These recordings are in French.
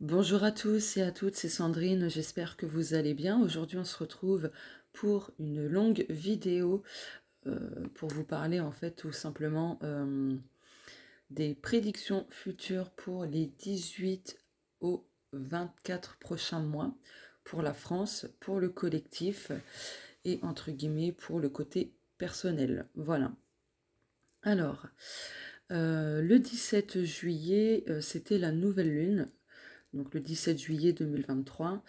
Bonjour à tous et à toutes, c'est Sandrine, j'espère que vous allez bien. Aujourd'hui on se retrouve pour une longue vidéo pour vous parler en fait tout simplement des prédictions futures pour les 18 au 24 prochains mois pour la France, pour le collectif et entre guillemets pour le côté personnel. Voilà. Alors, le 17 juillet, c'était la nouvelle lune, donc le 17 juillet 2023,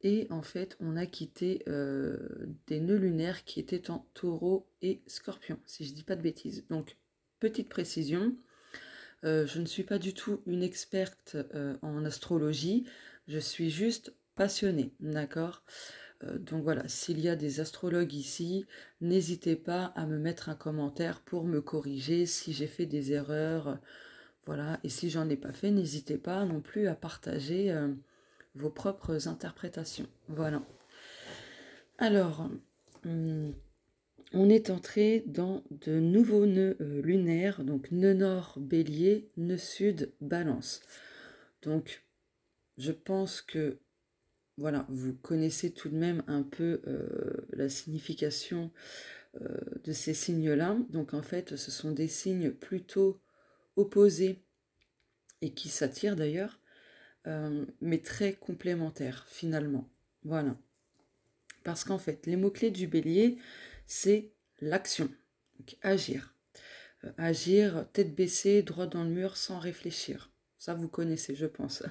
et en fait on a quitté des nœuds lunaires qui étaient en taureau et scorpion, si je dis pas de bêtises. Donc petite précision, je ne suis pas du tout une experte en astrologie, je suis juste passionnée, d'accord. Donc voilà, s'il y a des astrologues ici, n'hésitez pas à me mettre un commentaire pour me corriger si j'ai fait des erreurs. Voilà, et si j'en ai pas fait, n'hésitez pas non plus à partager vos propres interprétations. Voilà. Alors, hum, on est entré dans de nouveaux nœuds lunaires, donc nœud nord bélier, nœud sud balance. Donc, je pense que voilà, vous connaissez tout de même un peu la signification de ces signes-là. Donc en fait, ce sont des signes plutôt opposés et qui s'attirent d'ailleurs, mais très complémentaires finalement. Voilà. Parce qu'en fait, les mots-clés du bélier, c'est l'action, donc agir. Agir tête baissée, droit dans le mur, sans réfléchir. Ça, vous connaissez, je pense.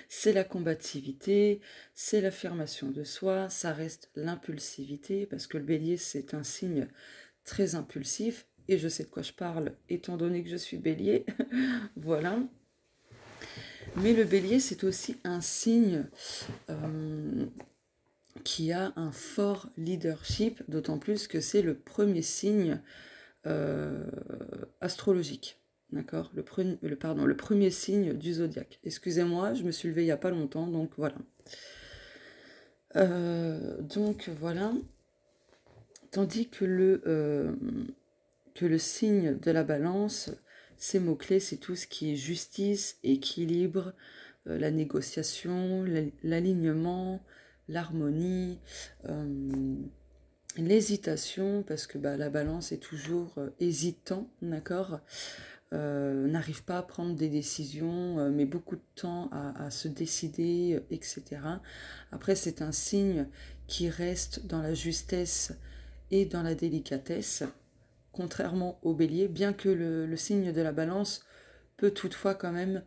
C'est la combativité, c'est l'affirmation de soi, ça reste l'impulsivité, parce que le bélier, c'est un signe très impulsif, et je sais de quoi je parle, étant donné que je suis bélier. Voilà. Mais le bélier, c'est aussi un signe qui a un fort leadership, d'autant plus que c'est le premier signe astrologique. D'accord, le premier signe du zodiaque. Excusez-moi, je me suis levée il n'y a pas longtemps, donc voilà. Donc voilà. Tandis que le signe de la balance, ses mots-clés, c'est tout ce qui est justice, équilibre, la négociation, l'alignement, l'harmonie, l'hésitation, parce que la balance est toujours hésitant, d'accord, n'arrive pas à prendre des décisions, met beaucoup de temps à se décider, etc. Après, c'est un signe qui reste dans la justesse et dans la délicatesse, contrairement au bélier, bien que le signe de la balance peut toutefois quand même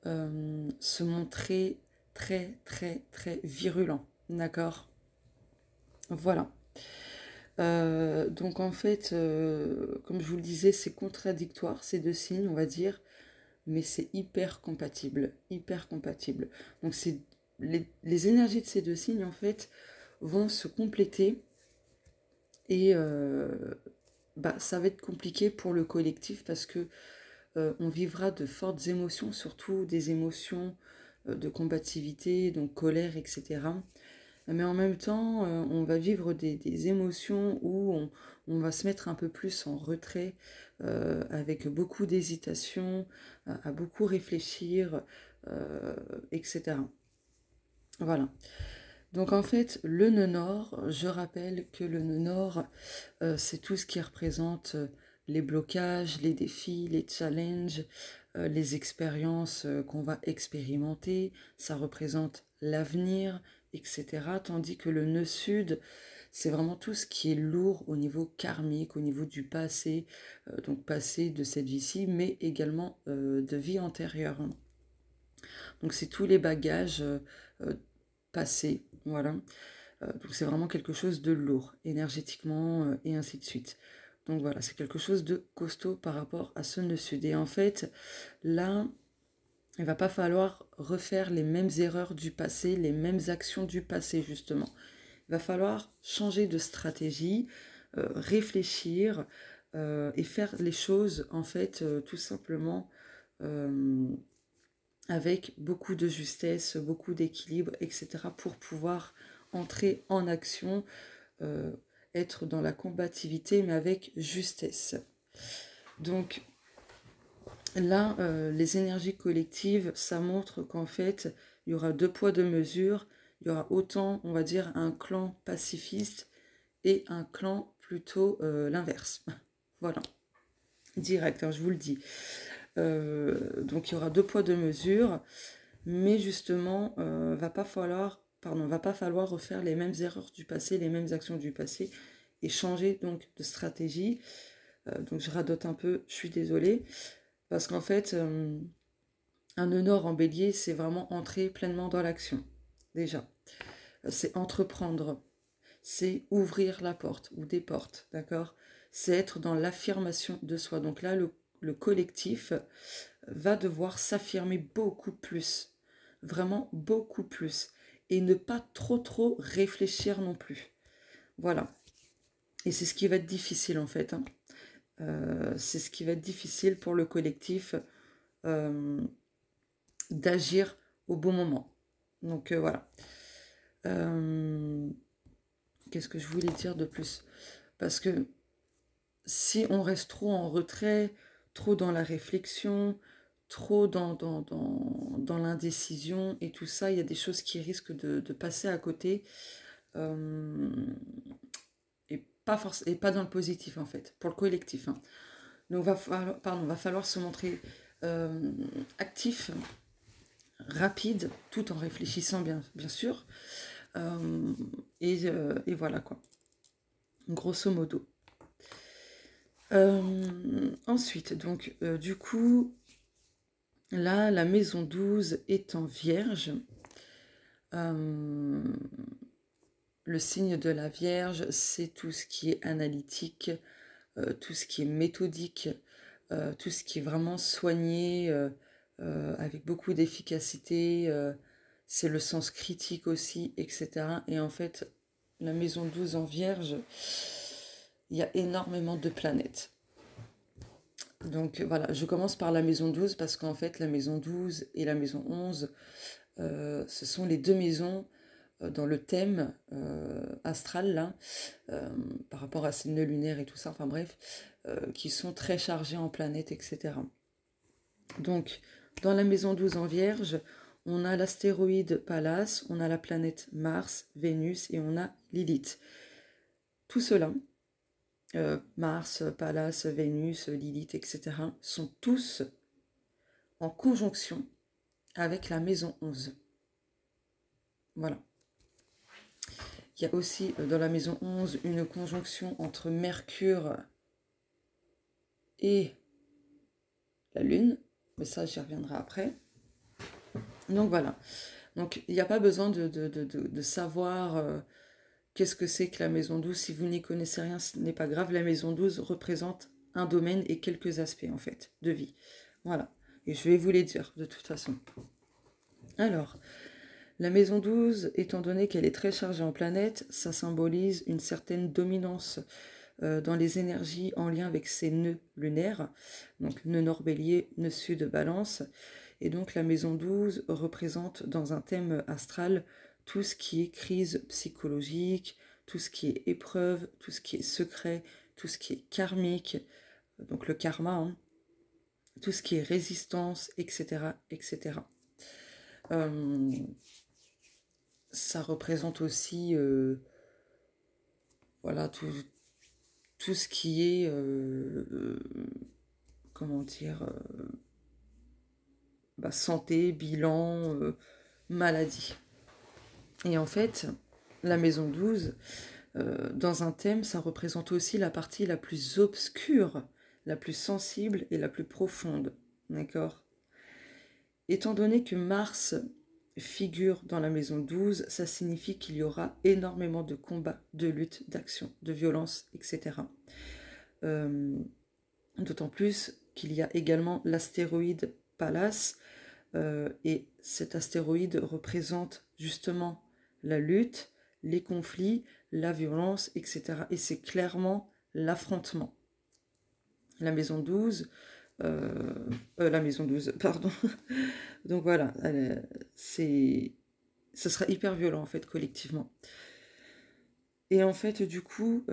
se montrer très très très virulent, d'accord. Voilà. Donc en fait, comme je vous le disais, c'est contradictoire ces deux signes, on va dire, mais c'est hyper compatible, hyper compatible. Donc c'est les énergies de ces deux signes en fait vont se compléter et ça va être compliqué pour le collectif parce que on vivra de fortes émotions, surtout des émotions de combativité, donc colère, etc. Mais en même temps, on va vivre des émotions où on va se mettre un peu plus en retrait, avec beaucoup d'hésitation, à beaucoup réfléchir, etc. Voilà. Donc en fait, le nœud nord, je rappelle que le nœud nord, c'est tout ce qui représente les blocages, les défis, les challenges, les expériences qu'on va expérimenter. Ça représente l'avenir, etc. Tandis que le nœud sud, c'est vraiment tout ce qui est lourd au niveau karmique, au niveau du passé, donc passé de cette vie-ci, mais également de vie antérieure. Donc c'est tous les bagages passés, voilà. Donc c'est vraiment quelque chose de lourd, énergétiquement, et ainsi de suite. Donc voilà, c'est quelque chose de costaud par rapport à ce nœud sud. Et en fait, là, il va pas falloir refaire les mêmes erreurs du passé, les mêmes actions du passé, justement. Il va falloir changer de stratégie, réfléchir et faire les choses, en fait, tout simplement avec beaucoup de justesse, beaucoup d'équilibre, etc. pour pouvoir entrer en action, euh, être dans la combativité, mais avec justesse. Donc, Là, les énergies collectives, ça montre qu'en fait, il y aura deux poids, deux mesures. Il y aura autant, on va dire, un clan pacifiste et un clan plutôt l'inverse. Voilà, direct, hein, je vous le dis. Donc il y aura deux poids, deux mesures, mais justement, va pas falloir refaire les mêmes erreurs du passé, les mêmes actions du passé, et changer donc de stratégie. Donc je radote un peu, je suis désolée, parce qu'en fait, un nœud nord en bélier, c'est vraiment entrer pleinement dans l'action, déjà. C'est entreprendre, c'est ouvrir la porte ou des portes, d'accord? C'est être dans l'affirmation de soi. Donc là, le collectif va devoir s'affirmer beaucoup plus, vraiment beaucoup plus, et ne pas trop réfléchir non plus. Voilà. Et c'est ce qui va être difficile en fait, hein. C'est ce qui va être difficile pour le collectif euh, d'agir au bon moment. Donc voilà. Qu'est-ce que je voulais dire de plus? Parce que si on reste trop en retrait, trop dans la réflexion, trop dans l'indécision et tout ça, il y a des choses qui risquent de passer à côté et pas dans le positif en fait, pour le collectif, hein. Donc va falloir se montrer actif, rapide, tout en réfléchissant bien sûr. Et voilà quoi, grosso modo. Ensuite, donc, du coup, là, la maison 12 étant vierge, le signe de la Vierge, c'est tout ce qui est analytique, tout ce qui est méthodique, tout ce qui est vraiment soigné, avec beaucoup d'efficacité, c'est le sens critique aussi, etc. Et en fait, la maison 12 en Vierge, il y a énormément de planètes. Donc voilà, je commence par la maison 12 parce qu'en fait, la maison 12 et la maison 11, ce sont les deux maisons dans le thème astral, là, par rapport à ces nœuds lunaires et tout ça, enfin bref, qui sont très chargés en planètes, etc. Donc, dans la maison 12 en Vierge, on a l'astéroïde Pallas, on a la planète Mars, Vénus et on a Lilith. Tout cela, Mars, Pallas, Vénus, Lilith, etc., sont tous en conjonction avec la maison 11. Voilà. Il y a aussi dans la maison 11 une conjonction entre Mercure et la Lune, mais ça j'y reviendrai après. Donc voilà. Donc il n'y a pas besoin de savoir qu'est-ce que c'est que la maison 12. Si vous n'y connaissez rien, ce n'est pas grave. La maison 12 représente un domaine et quelques aspects en fait de vie. Voilà. Et je vais vous les dire de toute façon. Alors, la maison 12, étant donné qu'elle est très chargée en planètes, ça symbolise une certaine dominance dans les énergies en lien avec ces nœuds lunaires. Donc nœud nord bélier, nœud sud balance. Et donc la maison 12 représente dans un thème astral tout ce qui est crise psychologique, tout ce qui est épreuve, tout ce qui est secret, tout ce qui est karmique, donc le karma, hein, tout ce qui est résistance, etc. etc. Ça représente aussi voilà, tout ce qui est comment dire santé, bilan, maladie. Et en fait, la maison 12, dans un thème, ça représente aussi la partie la plus obscure, la plus sensible et la plus profonde. D'accord? Étant donné que Mars figure dans la maison 12, ça signifie qu'il y aura énormément de combats, de luttes, d'actions, de violences, etc. D'autant plus qu'il y a également l'astéroïde Pallas, et cet astéroïde représente justement la lutte, les conflits, la violence, etc. Et c'est clairement l'affrontement. La maison 12, la maison 12, pardon. Donc voilà, ce sera hyper violent en fait, collectivement. Et en fait, du coup,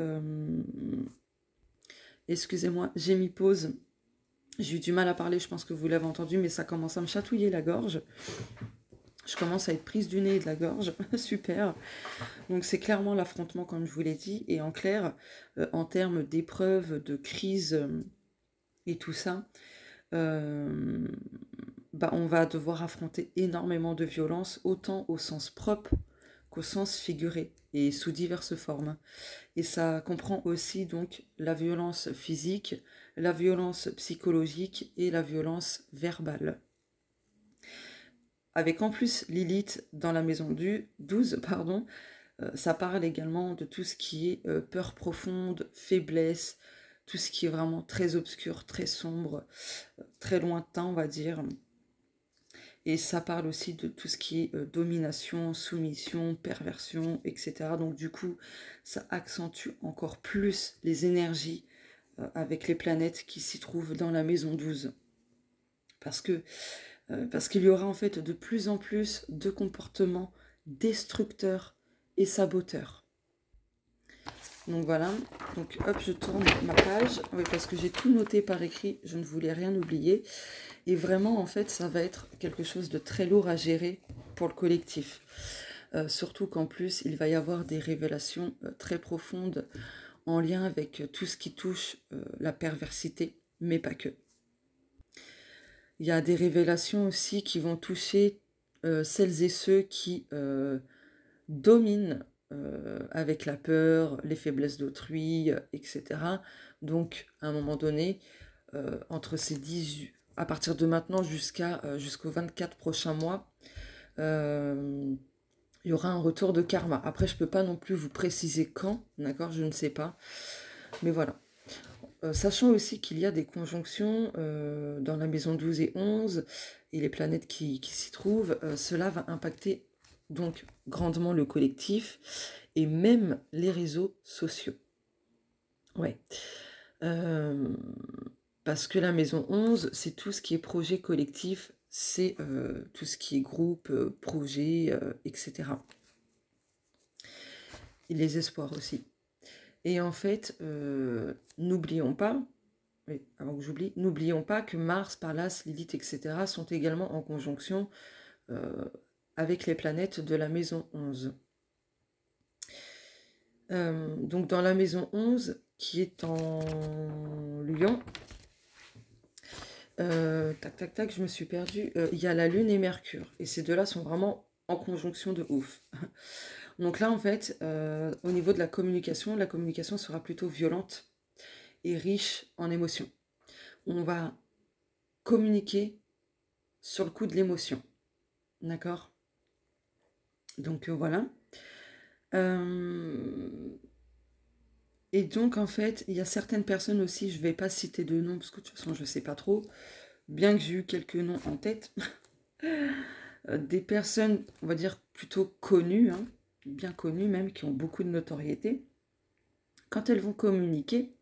excusez-moi, j'ai mis pause J'ai eu du mal à parler, je pense que vous l'avez entendu, mais ça commence à me chatouiller la gorge. Je commence à être prise du nez et de la gorge. Super. Donc c'est clairement l'affrontement, comme je vous l'ai dit. Et en clair, en termes d'épreuves, de crise et tout ça, bah, on va devoir affronter énormément de violence, autant au sens propre qu'au sens figuré, et sous diverses formes. Et ça comprend aussi donc la violence physique, la violence psychologique et la violence verbale. Avec en plus Lilith dans la maison du 12, pardon, ça parle également de tout ce qui est peur profonde, faiblesse, tout ce qui est vraiment très obscur, très sombre, très lointain, on va dire. Et ça parle aussi de tout ce qui est domination, soumission, perversion, etc. Donc du coup, ça accentue encore plus les énergies avec les planètes qui s'y trouvent dans la maison 12. Parce qu'il y aura en fait de plus en plus de comportements destructeurs et saboteurs. Donc voilà, donc hop, je tourne ma page, oui, parce que j'ai tout noté par écrit, je ne voulais rien oublier. Et vraiment, en fait, ça va être quelque chose de très lourd à gérer pour le collectif. Surtout qu'en plus, il va y avoir des révélations très profondes en lien avec tout ce qui touche la perversité, mais pas que. Il y a des révélations aussi qui vont toucher celles et ceux qui dominent avec la peur, les faiblesses d'autrui, etc. Donc, à un moment donné, entre ces 18, à partir de maintenant jusqu'aux 24 prochains mois, il y aura un retour de karma. Après, je ne peux pas non plus vous préciser quand, d'accord, je ne sais pas. Mais voilà. Sachant aussi qu'il y a des conjonctions dans la maison 12 et 11, et les planètes qui s'y trouvent, cela va impacter donc grandement le collectif, et même les réseaux sociaux. Ouais. Parce que la maison 11, c'est tout ce qui est projet collectif, c'est tout ce qui est groupe, projet, etc. Et les espoirs aussi. Et en fait, n'oublions pas, avant que j'oublie, n'oublions pas que Mars, Pallas, Lilith, etc. sont également en conjonction avec les planètes de la maison 11. Donc dans la maison 11, qui est en Lion, tac, je me suis perdue, il y a la Lune et Mercure, et ces deux-là sont vraiment en conjonction de ouf. Donc là, en fait, au niveau de la communication sera plutôt violente et riche en émotions. On va communiquer sur le coup de l'émotion. D'accord? Donc voilà. Et donc, en fait, il y a certaines personnes aussi, je ne vais pas citer de noms, parce que de toute façon, je ne sais pas trop, bien que j'ai eu quelques noms en tête, des personnes, on va dire, plutôt connues, hein, bien connues même, qui ont beaucoup de notoriété, quand elles vont communiquer,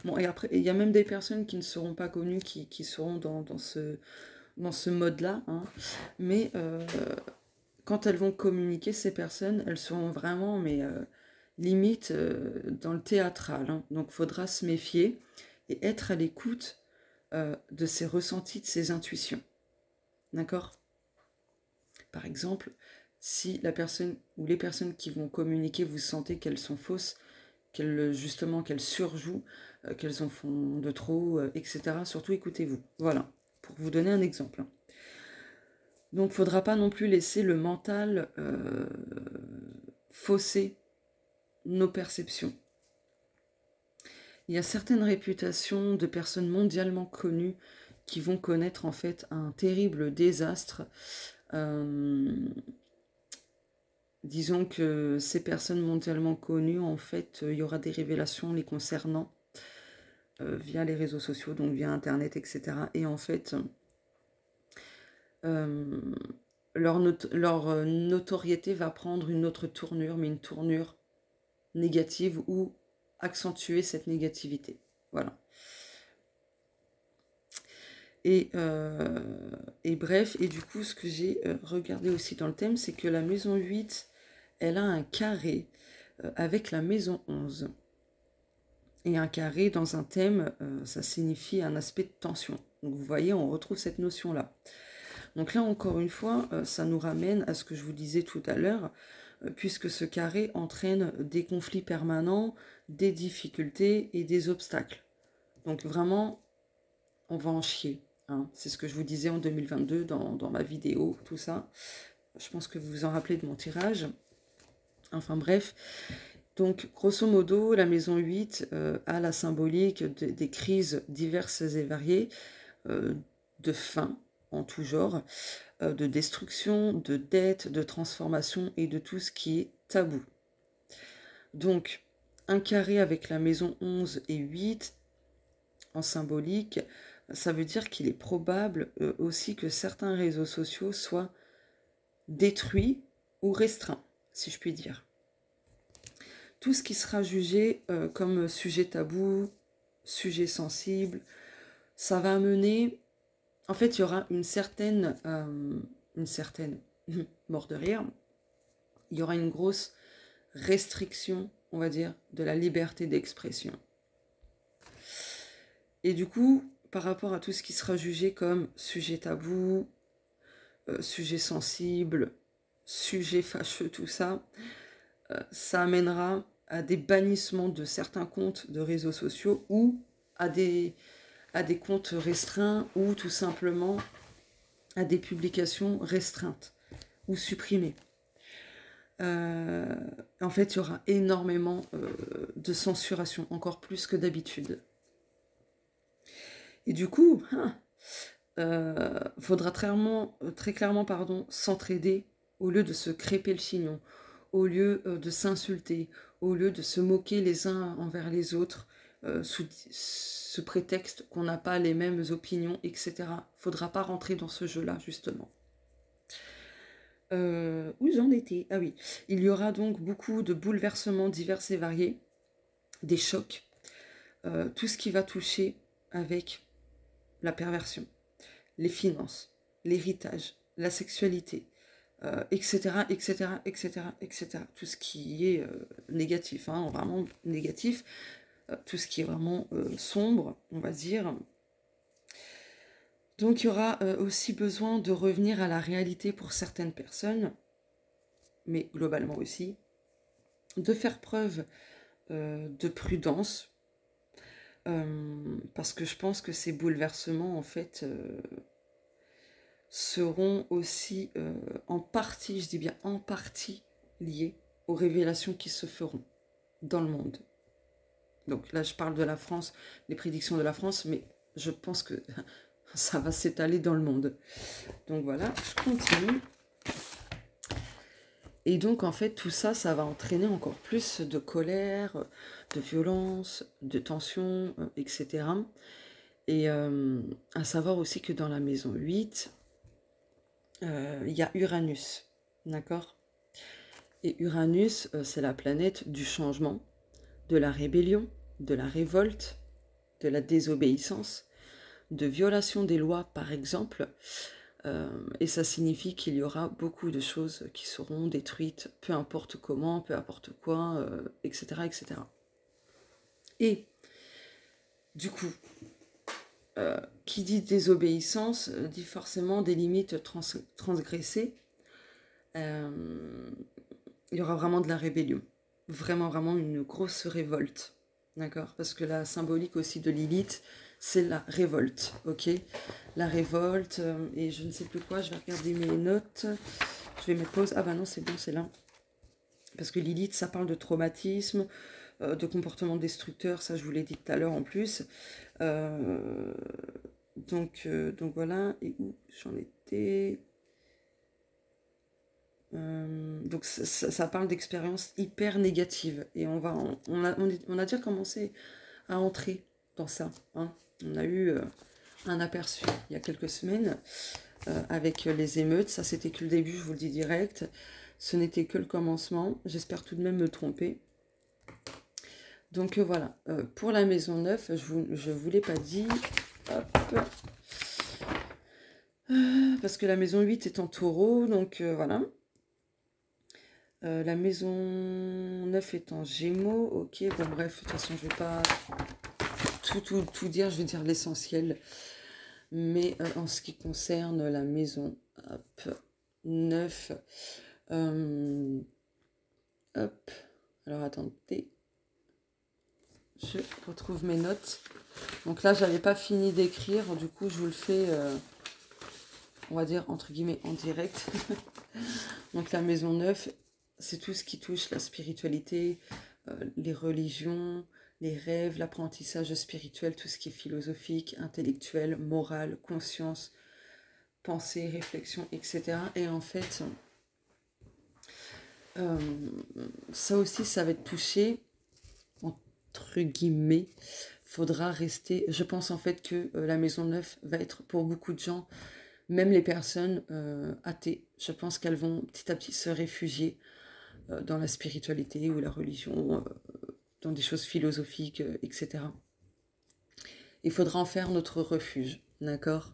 bon, et après, il y a même des personnes qui ne seront pas connues, qui seront dans ce mode-là, hein, mais quand elles vont communiquer, ces personnes, elles seront vraiment, mais limite, dans le théâtral, hein. Donc, il faudra se méfier et être à l'écoute de ses ressentis, de ses intuitions. D'accord? Par exemple, si la personne ou les personnes qui vont communiquer, vous sentez qu'elles sont fausses, qu'elles surjouent, qu'elles en font de trop, etc. Surtout écoutez-vous. Voilà, pour vous donner un exemple. Donc il ne faudra pas non plus laisser le mental fausser nos perceptions. Il y a certaines réputations de personnes mondialement connues qui vont connaître en fait un terrible désastre. Disons que ces personnes mondialement connues, en fait, il y aura des révélations les concernant via les réseaux sociaux, donc via Internet, etc. Et en fait, leur notoriété va prendre une autre tournure, mais une tournure négative ou accentuer cette négativité. Voilà. Et bref, et du coup, ce que j'ai regardé aussi dans le thème, c'est que la maison 8, elle a un carré avec la maison 11. Et un carré dans un thème, ça signifie un aspect de tension. Donc vous voyez, on retrouve cette notion-là. Donc là, encore une fois, ça nous ramène à ce que je vous disais tout à l'heure, puisque ce carré entraîne des conflits permanents, des difficultés et des obstacles. Donc vraiment, on va en chier. Hein. C'est ce que je vous disais en 2022 dans ma vidéo, tout ça. Je pense que vous vous en rappelez de mon tirage. Enfin bref. Donc, grosso modo, la maison 8 a la symbolique des crises diverses et variées, de faim en tout genre, de destruction, de dette, de transformation et de tout ce qui est tabou. Donc, un carré avec la maison 11 et 8 en symbolique, ça veut dire qu'il est probable aussi que certains réseaux sociaux soient détruits ou restreints, si je puis dire. Tout ce qui sera jugé comme sujet tabou, sujet sensible, ça va amener... En fait, il y aura une certaine mort de rire, il y aura une grosse restriction, on va dire, de la liberté d'expression. Et du coup, par rapport à tout ce qui sera jugé comme sujet tabou, sujet sensible, sujet fâcheux, tout ça, ça amènera à des bannissements de certains comptes de réseaux sociaux ou à des comptes restreints ou tout simplement à des publications restreintes ou supprimées. En fait, il y aura énormément de censuration, encore plus que d'habitude. Et du coup, faudra très clairement s'entraider au lieu de se crêper le chignon, au lieu de s'insulter, au lieu de se moquer les uns envers les autres, sous prétexte qu'on n'a pas les mêmes opinions, etc. Faudra pas rentrer dans ce jeu-là, justement. Où j'en étais? Ah oui. Il y aura donc beaucoup de bouleversements divers et variés, des chocs, tout ce qui va toucher avec la perversion, les finances, l'héritage, la sexualité, etc., etc., etc., etc. Tout ce qui est négatif, hein, vraiment négatif, tout ce qui est vraiment sombre, on va dire. Donc il y aura aussi besoin de revenir à la réalité pour certaines personnes, mais globalement aussi, de faire preuve de prudence, parce que je pense que ces bouleversements, en fait, seront aussi en partie, je dis bien en partie, liés aux révélations qui se feront dans le monde. Donc là, je parle de la France, les prédictions de la France, mais je pense que ça va s'étaler dans le monde. Donc voilà, je continue. Et donc, en fait, tout ça, ça va entraîner encore plus de colère, de violence, de tension, etc. Et à savoir aussi que dans la maison 8, il y a Uranus, d'accord? Et Uranus, c'est la planète du changement, de la rébellion, de la révolte, de la désobéissance, de violation des lois, par exemple. Et ça signifie qu'il y aura beaucoup de choses qui seront détruites, peu importe comment, peu importe quoi, etc., etc. Et du coup, qui dit désobéissance dit forcément des limites transgressées. Il y aura vraiment de la rébellion. Vraiment, vraiment une grosse révolte. D'accord? Parce que la symbolique aussi de Lilith, c'est la révolte. Ok? La révolte, et je ne sais plus quoi, je vais regarder mes notes. Je vais mettre pause. Ah bah non, c'est bon, c'est là. Parce que Lilith, ça parle de traumatisme, de comportement destructeur, ça je vous l'ai dit tout à l'heure en plus. Donc voilà, et où j'en étais... donc ça parle d'expériences hyper négatives et on a déjà commencé à entrer dans ça, hein. On a eu un aperçu il y a quelques semaines avec les émeutes. Ça c'était que le début, je vous le dis direct, ce n'était que le commencement. J'espère tout de même me tromper. Donc voilà, pour la maison 9, je vous l'ai pas dit. Hop. Parce que la maison 8 est en taureau, donc voilà. La maison 9 est en gémeaux, ok, bon bref, de toute façon je vais pas tout dire, je vais dire l'essentiel. Mais en ce qui concerne la maison, hop, 9, hop, alors attendez, je retrouve mes notes. Donc là, j'avais pas fini d'écrire, du coup, je vous le fais, on va dire, entre guillemets, en direct. Donc la maison 9, c'est tout ce qui touche la spiritualité, les religions, les rêves, l'apprentissage spirituel, tout ce qui est philosophique, intellectuel, moral, conscience, pensée, réflexion, etc. Et en fait, ça aussi, ça va être touché, entre guillemets. Faudra rester, je pense en fait que la maison 9 va être pour beaucoup de gens, même les personnes athées, je pense qu'elles vont petit à petit se réfugier dans la spiritualité ou la religion, dans des choses philosophiques, etc. Il faudra en faire notre refuge, d'accord.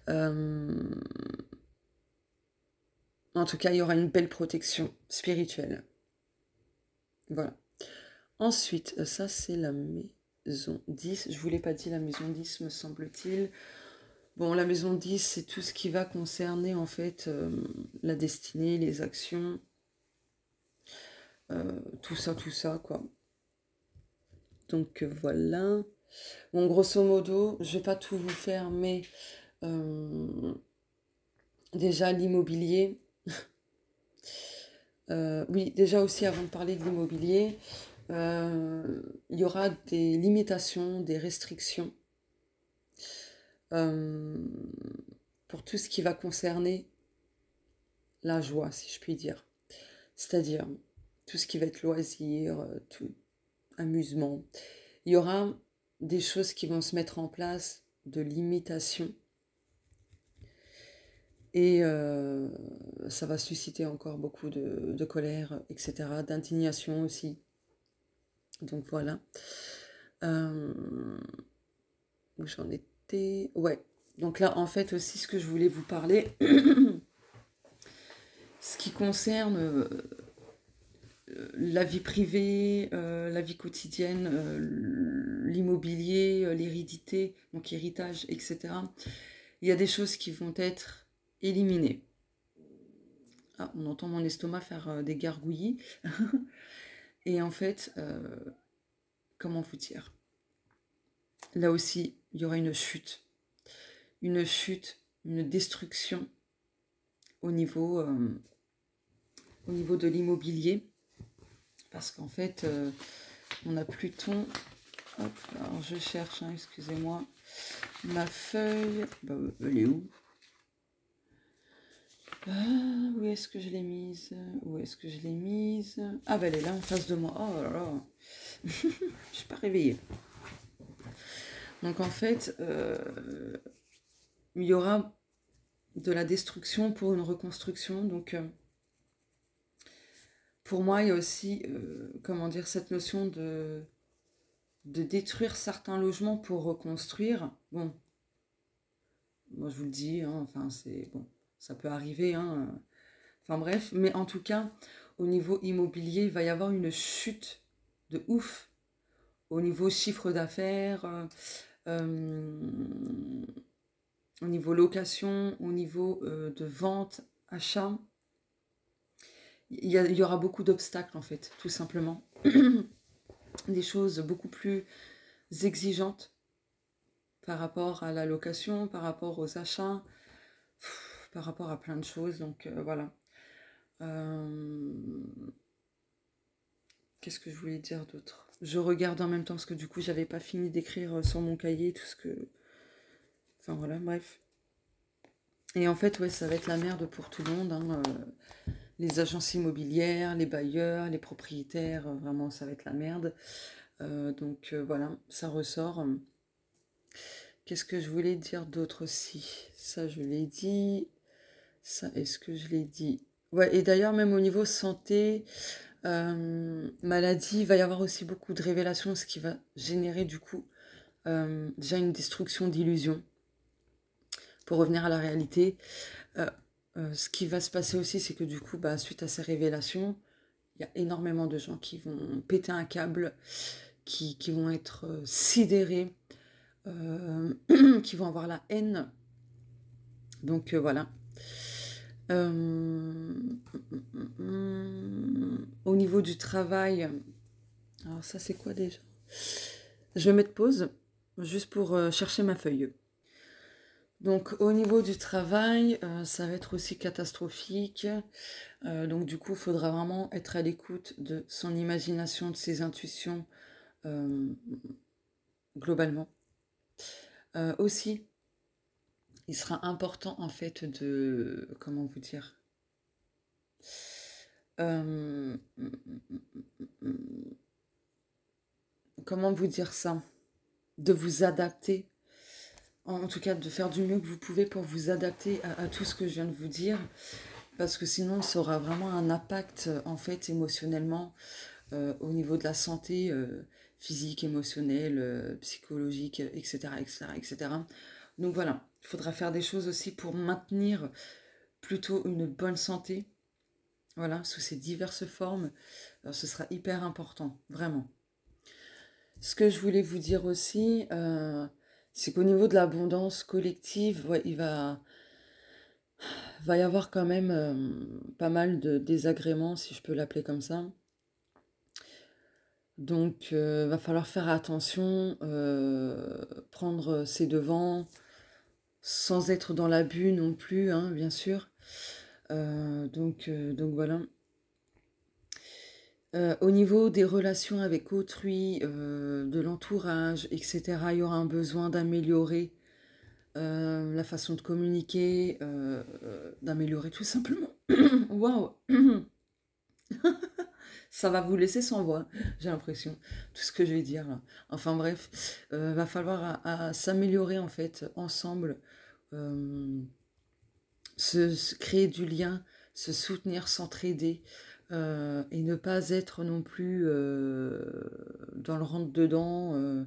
En tout cas, il y aura une belle protection spirituelle. Voilà. Ensuite, ça c'est la maison 10. Je ne vous l'ai pas dit, la maison 10 me semble-t-il. Bon, la maison 10, c'est tout ce qui va concerner en fait la destinée, les actions, tout ça, quoi. Donc voilà. Bon, grosso modo, je vais pas tout vous faire, mais déjà l'immobilier. Oui, déjà aussi avant de parler de l'immobilier, il y aura des limitations, des restrictions pour tout ce qui va concerner la joie, si je puis dire. C'est-à-dire tout ce qui va être loisir, tout amusement. Il y aura des choses qui vont se mettre en place, de limitation. Et ça va susciter encore beaucoup de colère, etc., d'indignation aussi. Donc voilà. Où j'en étais? Ouais. Donc là, en fait, aussi, ce que je voulais vous parler, ce qui concerne la vie privée, la vie quotidienne, l'immobilier, l'hérédité, donc héritage, etc. Il y a des choses qui vont être éliminées. Ah, on entend mon estomac faire des gargouillis. Et en fait, comment vous dire? Là aussi, il y aura une chute, une destruction au niveau de l'immobilier. Parce qu'en fait, on a Pluton. Hop, alors je cherche, hein, excusez-moi. Ma feuille, bah, elle est où? Où est-ce que je l'ai mise? Où est-ce que je l'ai mise? Ah, bah elle est là en face de moi. Oh là là. Je suis pas réveillée. Donc en fait, il y aura de la destruction pour une reconstruction. Donc pour moi, il y a aussi, comment dire, cette notion de détruire certains logements pour reconstruire. Bon, moi je vous le dis, hein, enfin c'est bon, ça peut arriver, hein, enfin bref, mais en tout cas, au niveau immobilier, il va y avoir une chute de ouf au niveau chiffre d'affaires, au niveau location, au niveau de vente, achat. Il y aura beaucoup d'obstacles en fait, tout simplement. Des choses beaucoup plus exigeantes par rapport à la location, par rapport aux achats, par rapport à plein de choses. Donc voilà. Qu'est-ce que je voulais dire d'autre? Je regarde en même temps parce que du coup j'avais pas fini d'écrire sur mon cahier tout ce que... Enfin voilà, bref. Et en fait, ouais, ça va être la merde pour tout le monde, hein, les agences immobilières, les bailleurs, les propriétaires, vraiment ça va être la merde. Donc voilà, ça ressort. Qu'est-ce que je voulais dire d'autre aussi? Ça, je l'ai dit. Ça, est-ce que je l'ai dit? Ouais, et d'ailleurs, même au niveau santé, maladie, il va y avoir aussi beaucoup de révélations, ce qui va générer du coup déjà une destruction d'illusions. Pour revenir à la réalité, ce qui va se passer aussi, c'est que du coup, bah, suite à ces révélations, il y a énormément de gens qui vont péter un câble, qui vont être sidérés, qui vont avoir la haine. Donc voilà. Au niveau du travail, alors ça c'est quoi déjà? Je vais mettre pause, juste pour chercher ma feuille. Donc au niveau du travail, ça va être aussi catastrophique. Donc du coup, il faudra vraiment être à l'écoute de son imagination, de ses intuitions, globalement. Aussi, il sera important en fait de... Comment vous dire? Comment vous dire ça? De vous adapter, en tout cas de faire du mieux que vous pouvez pour vous adapter à tout ce que je viens de vous dire, parce que sinon ça aura vraiment un impact en fait émotionnellement au niveau de la santé physique, émotionnelle, psychologique, etc., etc., etc. Donc voilà, il faudra faire des choses aussi pour maintenir plutôt une bonne santé, voilà, sous ces diverses formes. Ce sera hyper important, vraiment. Ce que je voulais vous dire aussi, c'est qu'au niveau de l'abondance collective, ouais, va y avoir quand même pas mal de désagréments, si je peux l'appeler comme ça. Donc, va falloir faire attention, prendre ses devants, sans être dans l'abus non plus, hein, bien sûr. Donc voilà. Au niveau des relations avec autrui, de l'entourage, etc., il y aura un besoin d'améliorer la façon de communiquer, d'améliorer tout simplement. Waouh! Ça va vous laisser sans voix, j'ai l'impression, tout ce que je vais dire là. Enfin bref, va falloir à s'améliorer en fait ensemble, euh, se créer du lien, se soutenir, s'entraider, et ne pas être non plus dans le rentre-dedans,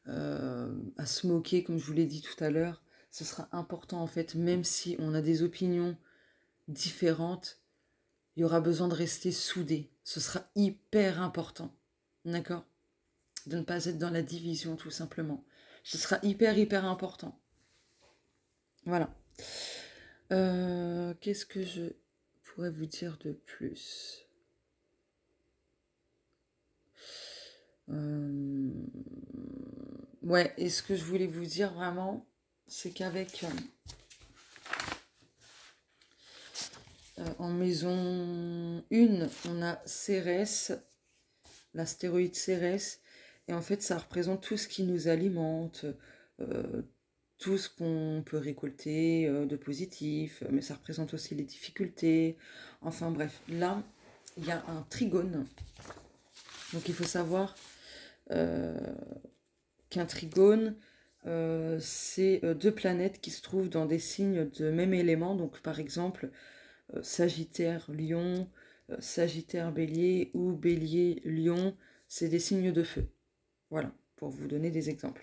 à se moquer, comme je vous l'ai dit tout à l'heure. Ce sera important en fait, même si on a des opinions différentes, il y aura besoin de rester soudés. Ce sera hyper important, d'accord? De ne pas être dans la division tout simplement. Ce sera hyper important. Voilà. Qu'est-ce que je pourrais vous dire de plus? Ouais, et ce que je voulais vous dire vraiment, c'est qu'avec en maison 1, on a Cérès, l'astéroïde Cérès, et en fait ça représente tout ce qui nous alimente, euh, tout ce qu'on peut récolter de positif, mais ça représente aussi les difficultés. Enfin bref, là, il y a un trigone. Donc il faut savoir qu'un trigone, c'est deux planètes qui se trouvent dans des signes de même élément. Donc par exemple, Sagittaire, Lion, Sagittaire, Bélier ou Bélier, Lion, c'est des signes de feu. Voilà, pour vous donner des exemples.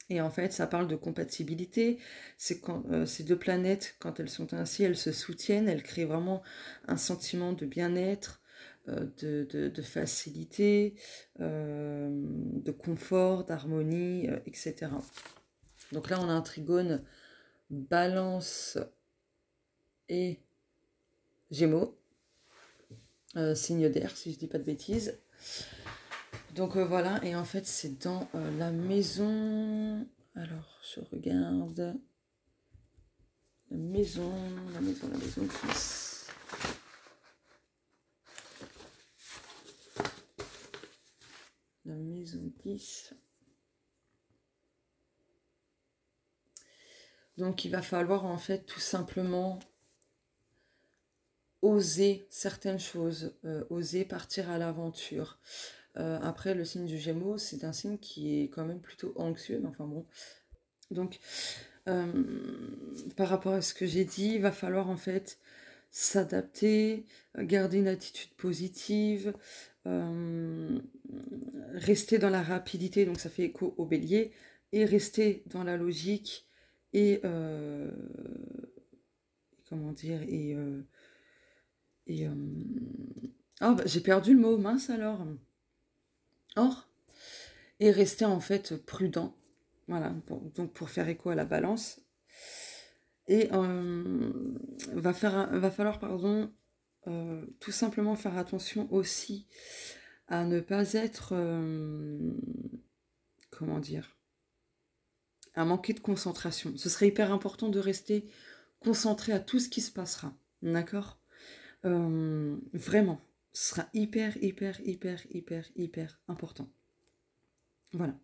Et en fait, ça parle de compatibilité. C'est quand ces deux planètes, quand elles sont ainsi, elles se soutiennent, elles créent vraiment un sentiment de bien-être, de facilité, de confort, d'harmonie, etc. Donc là, on a un trigone Balance et Gémeaux, signe d'air, si je dis pas de bêtises. Donc voilà, et en fait c'est dans la maison, alors je regarde, la maison 10. La maison 10. Donc il va falloir en fait tout simplement oser certaines choses, oser partir à l'aventure. Après, le signe du Gémeaux, c'est un signe qui est quand même plutôt anxieux, mais enfin bon. Donc, par rapport à ce que j'ai dit, il va falloir en fait s'adapter, garder une attitude positive, rester dans la rapidité, donc ça fait écho au bélier, et rester dans la logique et comment dire et oh, bah, j'ai perdu le mot, mince alors. Or, et rester en fait prudent, Voilà, donc pour faire écho à la balance. Et va falloir, pardon, tout simplement faire attention aussi à ne pas être, comment dire, à manquer de concentration. Ce serait hyper important de rester concentré à tout ce qui se passera, d'accord? Vraiment, ce sera hyper important. Voilà,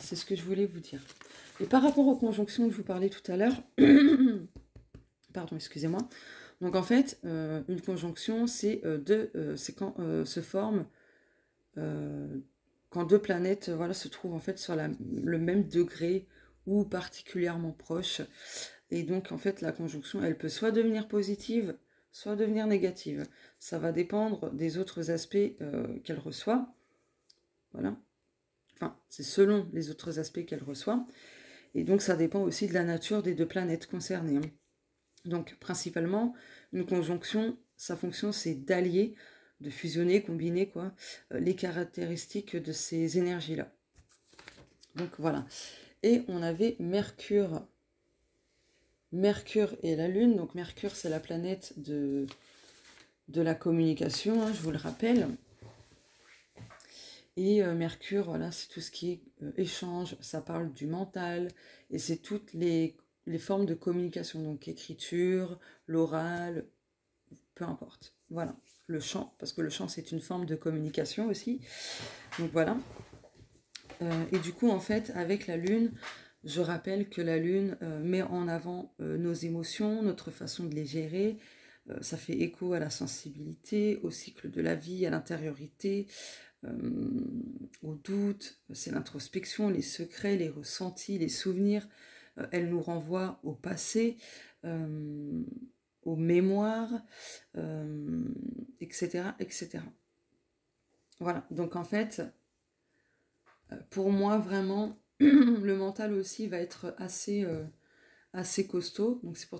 c'est ce que je voulais vous dire. Et par rapport aux conjonctions que je vous parlais tout à l'heure, pardon, excusez-moi. Donc en fait, une conjonction, c'est quand se forme quand deux planètes voilà, se trouvent en fait sur le même degré ou particulièrement proches. Et donc en fait, la conjonction, elle peut soit devenir positive, soit devenir négative. Ça va dépendre des autres aspects qu'elle reçoit. Voilà. Enfin, c'est selon les autres aspects qu'elle reçoit. Et donc ça dépend aussi de la nature des deux planètes concernées. Donc principalement, une conjonction, sa fonction c'est d'allier, de fusionner, combiner quoi, les caractéristiques de ces énergies-là. Donc voilà. Et on avait Mercure. Mercure et la Lune. Donc Mercure c'est la planète de la communication, hein, je vous le rappelle. Et Mercure, voilà, c'est tout ce qui est échange, ça parle du mental, et c'est toutes les formes de communication, donc écriture, l'oral, peu importe. Voilà, le chant, parce que le chant c'est une forme de communication aussi. Donc voilà. Et du coup, en fait, avec la Lune, je rappelle que la Lune met en avant nos émotions, notre façon de les gérer. Ça fait écho à la sensibilité, au cycle de la vie, à l'intériorité, au doute, c'est l'introspection, les secrets, les ressentis, les souvenirs. Elle nous renvoie au passé, aux mémoires, etc., etc. Voilà, donc en fait, pour moi, vraiment, le mental aussi va être assez costaud. Donc c'est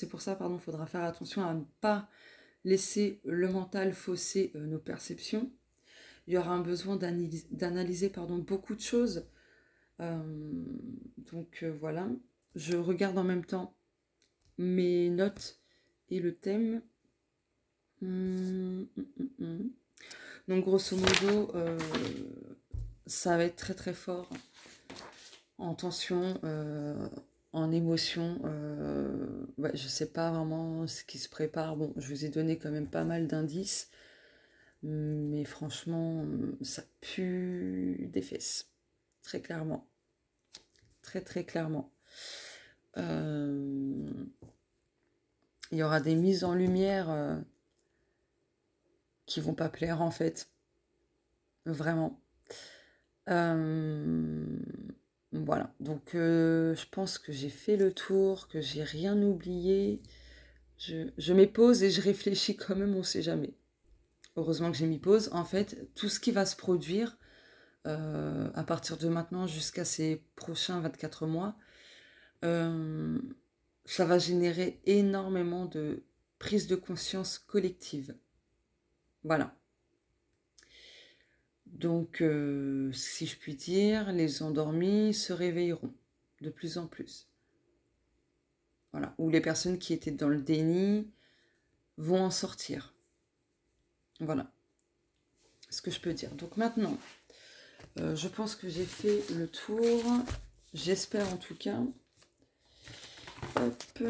pour ça, pardon, il faudra faire attention à ne pas laisser le mental fausser nos perceptions. Il y aura un besoin d'analyser beaucoup de choses. Donc voilà, je regarde en même temps mes notes et le thème. Donc grosso modo, ça va être très fort en tension, en émotion. Ouais, je sais pas vraiment ce qui se prépare. Bon, je vous ai donné quand même pas mal d'indices. Mais franchement, ça pue des fesses. Très clairement. Très clairement. Il y aura des mises en lumière qui vont pas plaire en fait. Vraiment. Voilà. Donc je pense que j'ai fait le tour, que j'ai rien oublié. Je mets pause et je réfléchis quand même, on sait jamais. Heureusement que j'ai mis pause. En fait, tout ce qui va se produire à partir de maintenant jusqu'à ces prochains 24 mois, ça va générer énormément de prise de conscience collective. Voilà. Donc, si je puis dire, les endormis se réveilleront de plus en plus. Voilà. Ou les personnes qui étaient dans le déni vont en sortir. Voilà. Ce que je peux dire. Donc maintenant, je pense que j'ai fait le tour. J'espère en tout cas. Hop.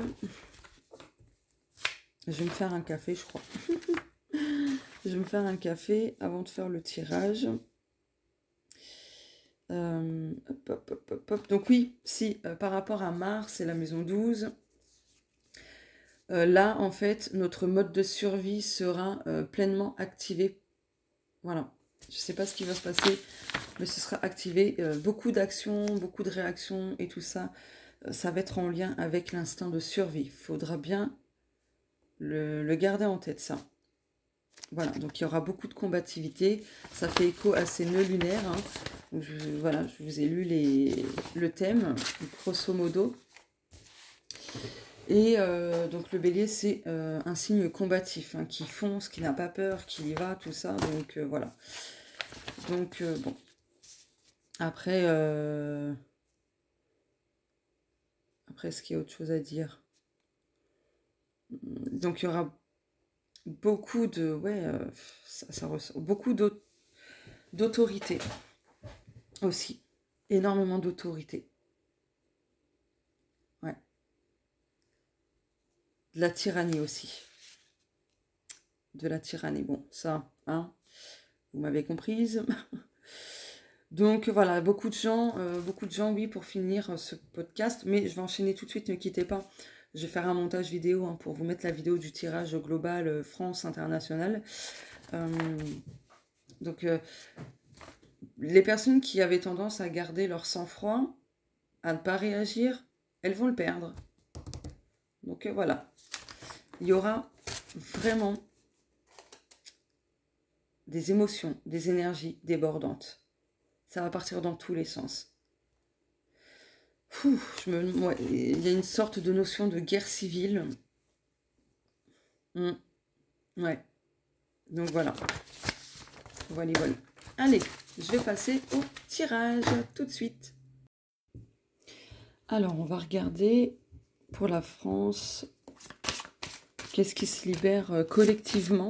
Je vais me faire un café, je crois. Je vais me faire un café avant de faire le tirage. Hop. Donc oui, si, par rapport à Mars et la maison 12, là, en fait, notre mode de survie sera pleinement activé. Voilà. Je ne sais pas ce qui va se passer, mais ce sera activé. Beaucoup d'actions, beaucoup de réactions et tout ça, ça va être en lien avec l'instinct de survie. Il faudra bien le garder en tête, ça. Voilà, donc il y aura beaucoup de combativité. Ça fait écho à ces nœuds lunaires. Hein. Donc voilà, je vous ai lu le thème, grosso modo. Et donc le bélier, c'est un signe combatif, hein, qui fonce, qui n'a pas peur, qui y va, tout ça. Donc voilà. Donc bon. Après, Après, est-ce qu'il y a autre chose à dire? Donc, il y aura beaucoup de... Ouais, ça ressort. Beaucoup d'autorité aussi. Énormément d'autorité. Ouais. De la tyrannie aussi. De la tyrannie. Bon, ça, hein, vous m'avez comprise. Donc voilà, beaucoup de gens, oui, pour finir ce podcast. Mais je vais enchaîner tout de suite, ne quittez pas. Je vais faire un montage vidéo hein, pour vous mettre la vidéo du tirage global France international. Donc, les personnes qui avaient tendance à garder leur sang-froid, à ne pas réagir, elles vont le perdre. Donc voilà, il y aura vraiment des émotions, des énergies débordantes. Ça va partir dans tous les sens. Ouais, il y a une sorte de notion de guerre civile. Ouais. Donc voilà. Voilà. Allez, je vais passer au tirage tout de suite. Alors, on va regarder pour la France. Qu'est-ce qui se libère collectivement ?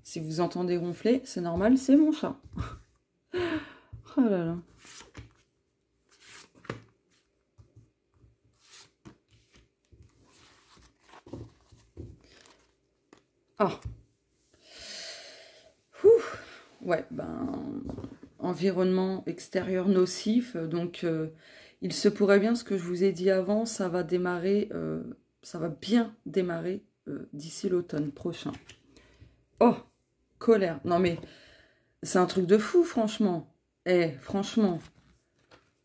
Si vous entendez ronfler, c'est normal, c'est mon chat. Oh là là. Ah. Ouais, environnement extérieur nocif. Donc, il se pourrait bien, ce que je vous ai dit avant, ça va démarrer, ça va bien démarrer d'ici l'automne prochain. Oh, colère. Non mais, c'est un truc de fou, franchement. Franchement.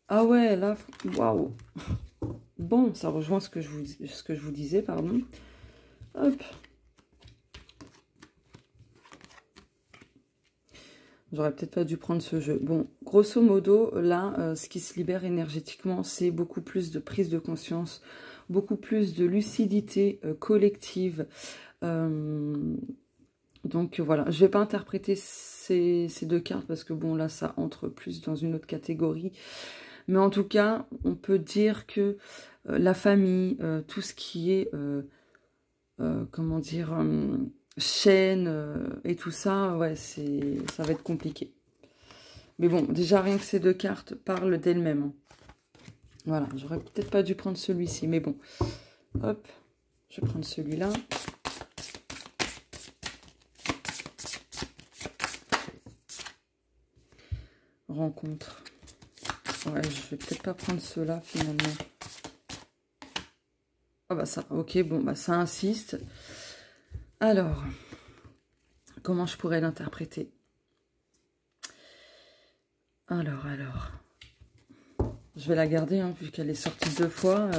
Ah ouais, là, waouh. Bon, ça rejoint ce que je vous disais, pardon. Hop. J'aurais peut-être pas dû prendre ce jeu. Bon, grosso modo, là, ce qui se libère énergétiquement, c'est beaucoup plus de prise de conscience, beaucoup plus de lucidité collective. Donc voilà, je vais pas interpréter ces deux cartes parce que bon, là, ça entre plus dans une autre catégorie. Mais en tout cas, on peut dire que la famille, tout ce qui est, comment dire... chaîne et tout ça, ouais, ça va être compliqué. Mais bon, déjà rien que ces deux cartes parlent d'elles-mêmes. Voilà, j'aurais peut-être pas dû prendre celui-ci, mais bon. Hop, je vais prendre celui-là. Rencontre. Ouais, je vais peut-être pas prendre ceux-là finalement. Ah bah ça, ok, bon, bah ça insiste. Alors, comment je pourrais l'interpréter? Alors. Je vais la garder, hein, vu qu'elle est sortie 2 fois.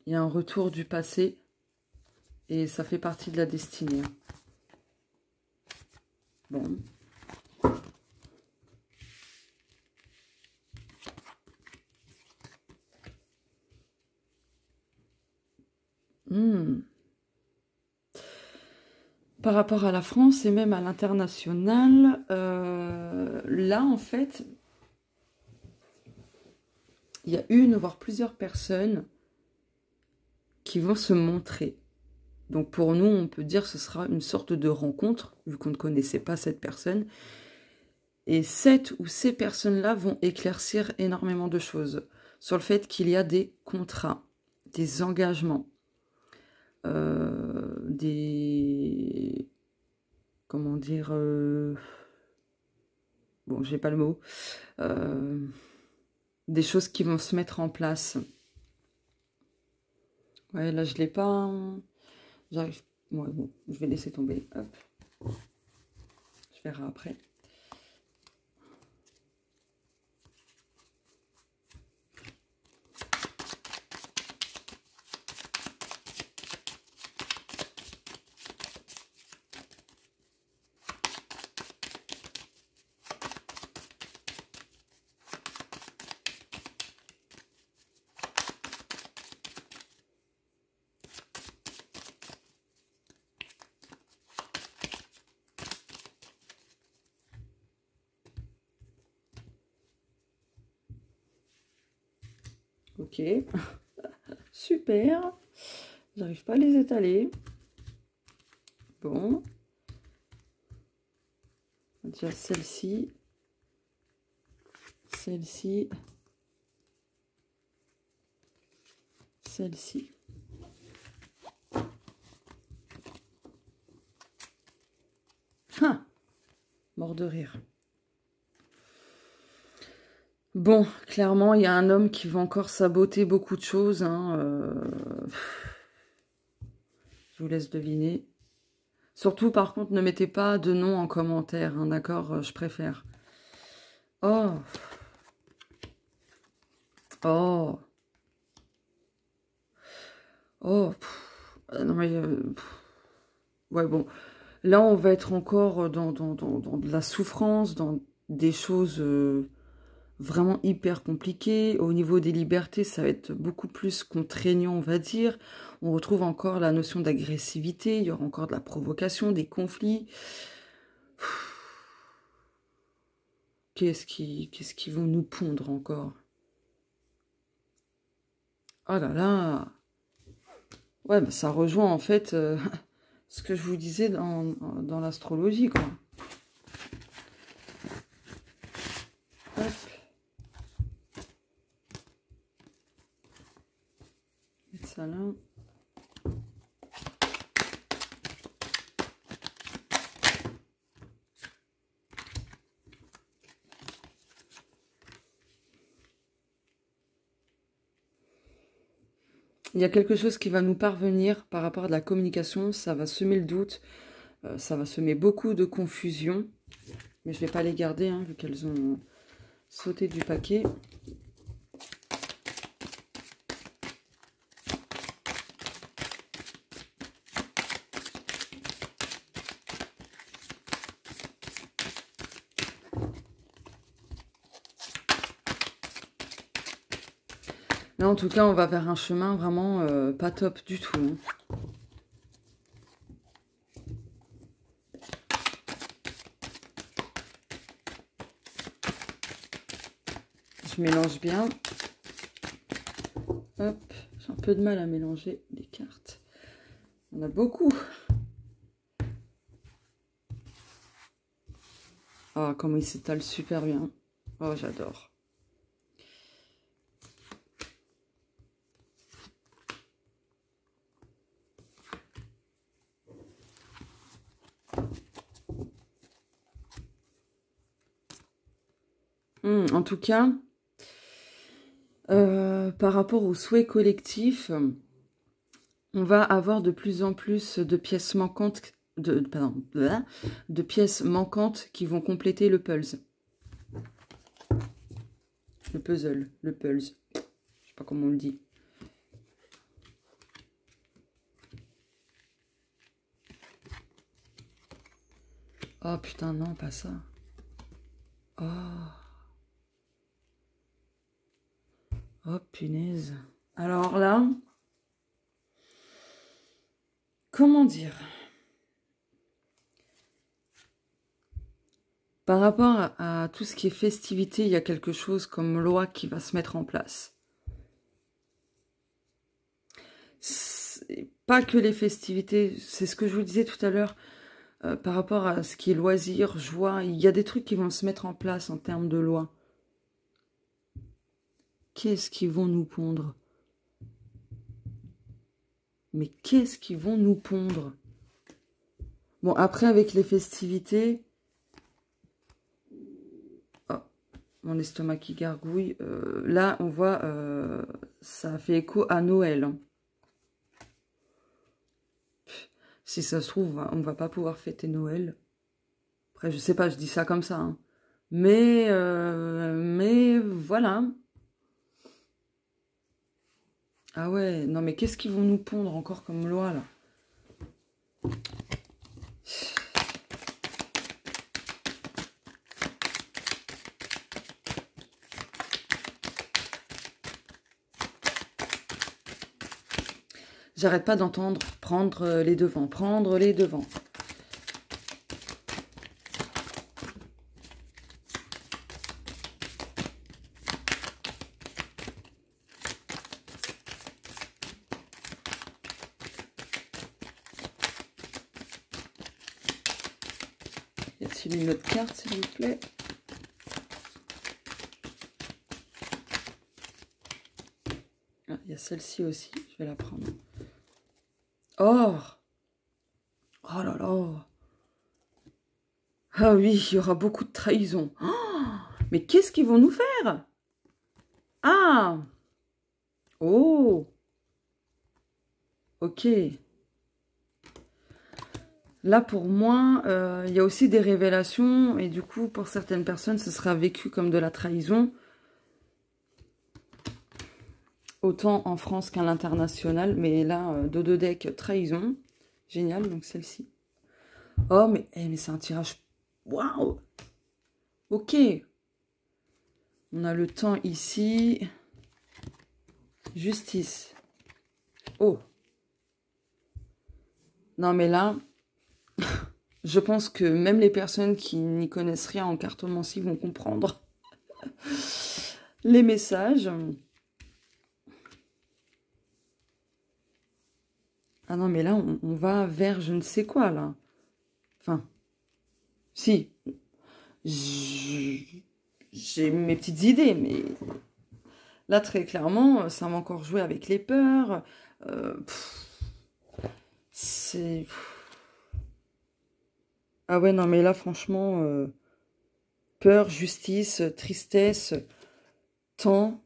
Il y a un retour du passé. Et ça fait partie de la destinée. Bon. Par rapport à la France et même à l'international, là, en fait, il y a une, voire plusieurs personnes qui vont se montrer. Donc pour nous, on peut dire que ce sera une sorte de rencontre, vu qu'on ne connaissait pas cette personne. Et cette ou ces personnes-là vont éclaircir énormément de choses sur le fait qu'il y a des contrats, des engagements, des... Comment dire... bon, j'ai pas le mot. Des choses qui vont se mettre en place. Ouais, là, je l'ai pas... J'arrive... Ouais, bon, je vais laisser tomber. Hop. verra après. Ok, super. J'arrive pas à les étaler. Bon. Déjà celle-ci. Celle-ci. Celle-ci. Ah, mort de rire. Bon, clairement, il y a un homme qui va encore saboter beaucoup de choses. Hein, je vous laisse deviner. Surtout, par contre, ne mettez pas de nom en commentaire, hein, d'accord? Je préfère. Oh. Oh. Oh. Non, mais... ouais, bon. Là, on va être encore dans de la souffrance, dans des choses... vraiment hyper compliqué. Au niveau des libertés, ça va être beaucoup plus contraignant, on va dire. On retrouve encore la notion d'agressivité, il y aura encore de la provocation, des conflits. Qu'est-ce qui vont nous pondre encore? Oh là là! Ouais, bah ça rejoint en fait ce que je vous disais dans l'astrologie, quoi. Hop. Mettre ça là. Il y a quelque chose qui va nous parvenir par rapport à la communication, ça va semer le doute, ça va semer beaucoup de confusion, mais je ne vais pas les garder, hein, vu qu'elles ont sauté du paquet. Là, en tout cas, on va vers un chemin vraiment pas top du tout. Hein. Je mélange bien. Hop, j'ai un peu de mal à mélanger les cartes. On a beaucoup. Ah, comment il s'étale super bien. Oh, j'adore. En tout cas, par rapport aux souhaits collectifs, on va avoir de plus en plus de pièces manquantes, de pièces manquantes qui vont compléter le puzzle. Le puzzle, le puzzle. Je sais pas comment on le dit. Oh putain, non, pas ça. Oh. Oh punaise. Alors là, comment dire? Par rapport à tout ce qui est festivité, il y a quelque chose comme loi qui va se mettre en place. Pas que les festivités, c'est ce que je vous disais tout à l'heure, par rapport à ce qui est loisirs, joie, il y a des trucs qui vont se mettre en place en termes de loi. Qu'est-ce qu'ils vont nous pondre? Mais qu'est-ce qu'ils vont nous pondre? Bon, après, avec les festivités... Oh, mon estomac qui gargouille. Là, on voit, ça fait écho à Noël. Hein. Si ça se trouve, on va pas pouvoir fêter Noël. Après, je sais pas, je dis ça comme ça. Hein. Mais voilà. Ah ouais, non mais qu'est-ce qu'ils vont nous pondre encore comme loi, là? J'arrête pas d'entendre prendre les devants, prendre les devants. Y a-t-il une autre carte, s'il vous plaît? Ah, il y a celle-ci aussi, je vais la prendre. Oh! Oh là là! Ah oui, il y aura beaucoup de trahison. Oh, mais qu'est-ce qu'ils vont nous faire? Ah! Oh! Ok. Là, pour moi, il y a aussi des révélations. Et du coup, pour certaines personnes, ce sera vécu comme de la trahison. Autant en France qu'à l'international. Mais là, dodo deck, trahison. Génial, donc celle-ci. Oh, mais c'est un tirage... Waouh! Ok. On a le temps ici. Justice. Oh. Non, mais là, je pense que même les personnes qui n'y connaissent rien en cartomancie vont comprendre les messages. Ah non, mais là, on va vers je ne sais quoi, là. Enfin, si. J'ai mes petites idées, mais là, très clairement, ça va encore jouer avec les peurs. C'est... Ah ouais, non, mais là, franchement, peur, justice, tristesse, temps.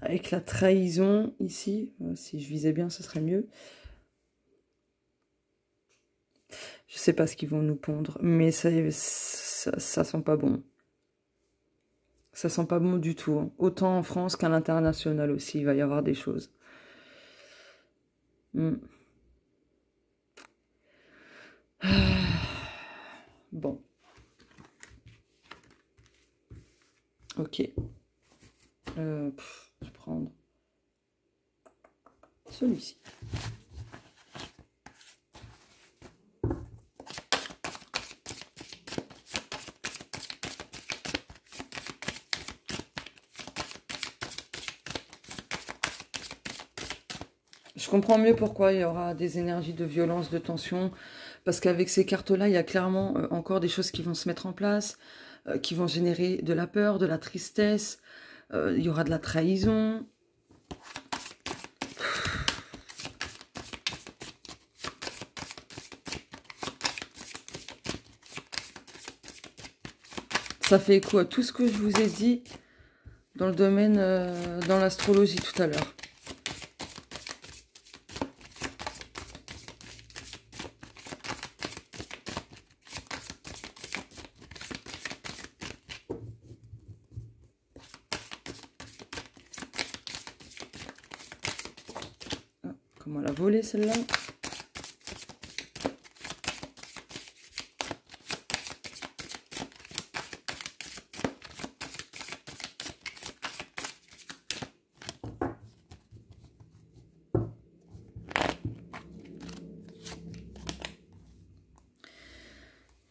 Avec la trahison, ici. Si je visais bien, ce serait mieux. Je sais pas ce qu'ils vont nous pondre, mais ça sent pas bon. Ça sent pas bon du tout. Hein. Autant en France qu'à l'international aussi, il va y avoir des choses. Bon. Ok. Je vais prendre celui-ci. Je comprends mieux pourquoi il y aura des énergies de violence, de tension, parce qu'avec ces cartes-là, il y a clairement encore des choses qui vont se mettre en place, qui vont générer de la peur, de la tristesse, il y aura de la trahison. Ça fait écho à tout ce que je vous ai dit dans le domaine, dans l'astrologie tout à l'heure. Comment la voler celle-là?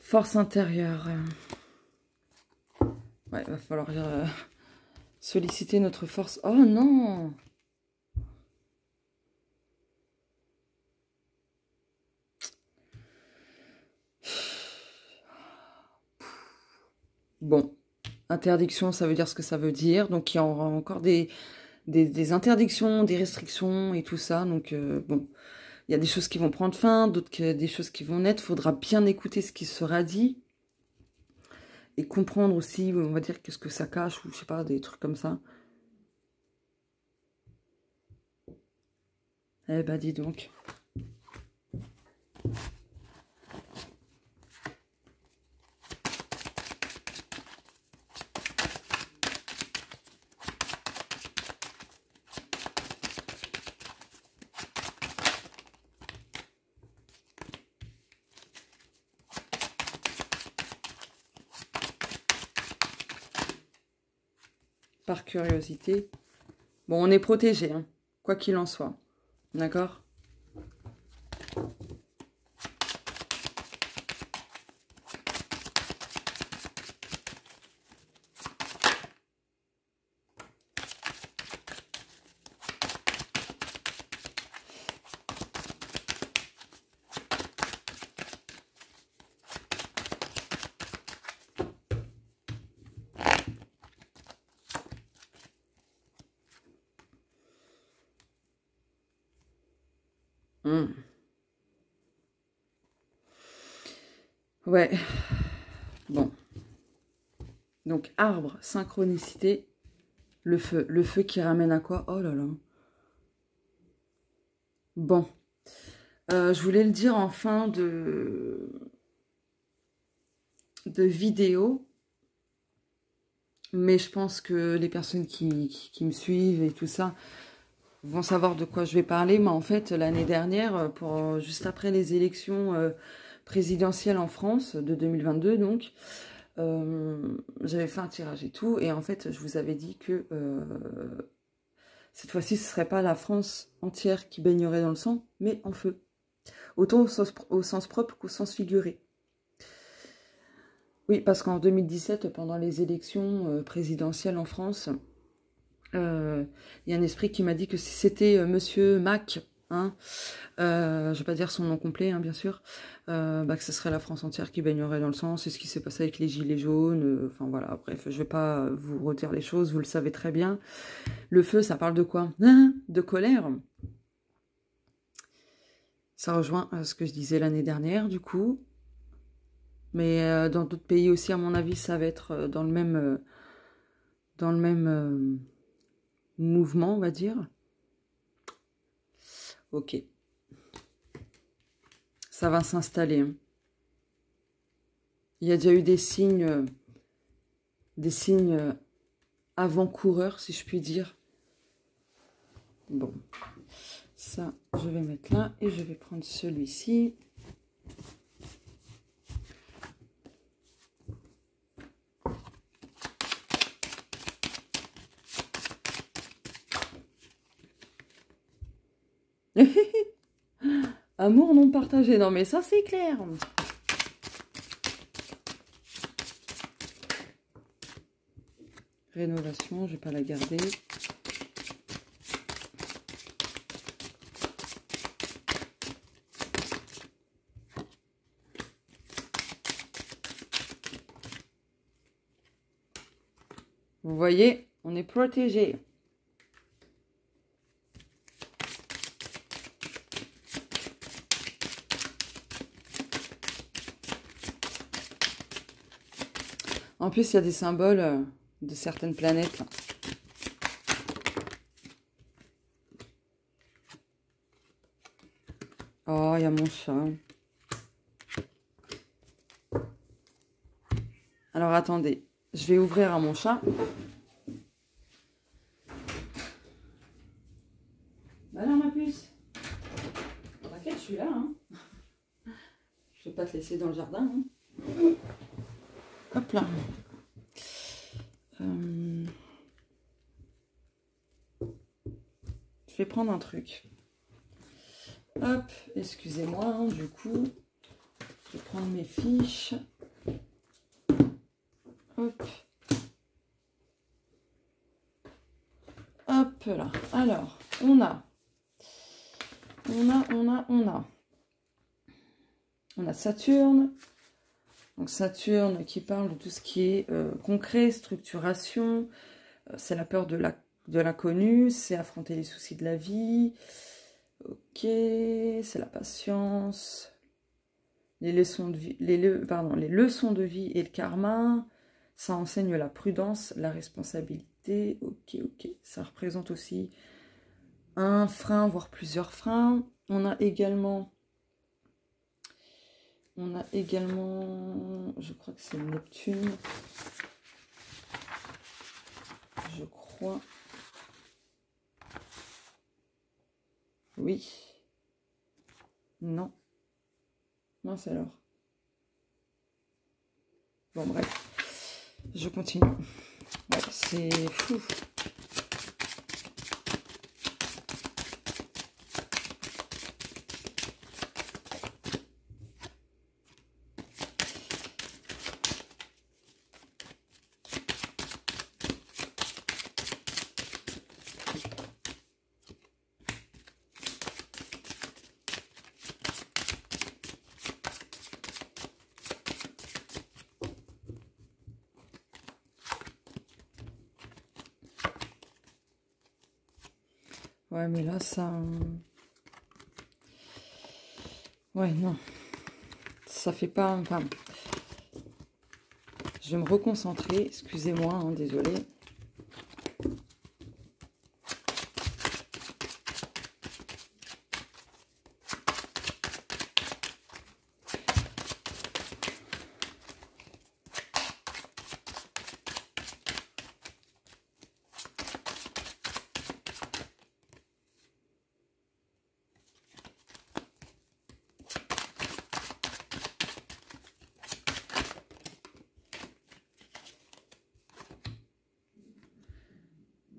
Force intérieure. Ouais, il va falloir solliciter notre force. Oh non! Bon, interdiction, ça veut dire ce que ça veut dire. Donc, il y aura encore des interdictions, des restrictions et tout ça. Donc, bon, il y a des choses qui vont prendre fin, d'autres des choses qui vont naître. Il faudra bien écouter ce qui sera dit. Et comprendre aussi, on va dire, qu'est-ce que ça cache, ou je sais pas, des trucs comme ça. Eh ben, dis donc. par curiosité. Bon, on est protégé, hein, quoi qu'il en soit. D'accord? Ouais. Bon. Donc, arbre, synchronicité, le feu. Le feu qui ramène à quoi? Oh là là. Bon. Je voulais le dire en fin de vidéo, mais je pense que les personnes qui me suivent et tout ça vont savoir de quoi je vais parler. Mais en fait, l'année dernière, juste après les élections présidentielles en France de 2022, donc, j'avais fait un tirage et tout. Et en fait, je vous avais dit que cette fois-ci, ce ne serait pas la France entière qui baignerait dans le sang, mais en feu. Autant au sens propre qu'au sens figuré. Oui, parce qu'en 2017, pendant les élections présidentielles en France, il y a un esprit qui m'a dit que si c'était Monsieur Mac, hein, je ne vais pas dire son nom complet, hein, bien sûr, que ce serait la France entière qui baignerait dans le sang. C'est ce qui s'est passé avec les gilets jaunes. Enfin voilà, bref, je ne vais pas vous redire les choses, vous le savez très bien. Le feu, ça parle de quoi? De colère. Ça rejoint ce que je disais l'année dernière, du coup. Mais dans d'autres pays aussi, à mon avis, ça va être dans le même mouvement, on va dire. Ok. Ça va s'installer. Hein. Il y a déjà eu des signes avant-coureurs, si je puis dire. Bon. Ça, je vais mettre là et je vais prendre celui-ci. Amour non partagé. Non, mais ça, c'est clair. Rénovation, je vais pas la garder. Vous voyez, on est protégé. En plus, il y a des symboles de certaines planètes. Là. Oh, il y a mon chat. Alors, attendez. Je vais ouvrir à mon chat. Bah non, ma puce. T'inquiète, je suis là. Hein. Je vais pas te laisser dans le jardin. Hein. Hop là. Je vais prendre un truc. Hop, excusez-moi, hein, du coup. Je vais prendre mes fiches. Hop. Hop là. Alors, on a Saturne. Donc Saturne qui parle de tout ce qui est concret, structuration. C'est la peur de l'inconnu, c'est affronter les soucis de la vie. Ok, c'est la patience. Les leçons de vie, les leçons de vie et le karma. Ça enseigne la prudence, la responsabilité. Ok. Ça représente aussi un frein, voire plusieurs freins. On a également, je crois que c'est Neptune. Je crois. Oui. Non. Mince alors. Bon, bref. Je continue. Ouais, c'est fou. Ouais, mais là, ça... Ouais, non. Ça fait pas... Enfin, je vais me reconcentrer. Excusez-moi, hein, désolée.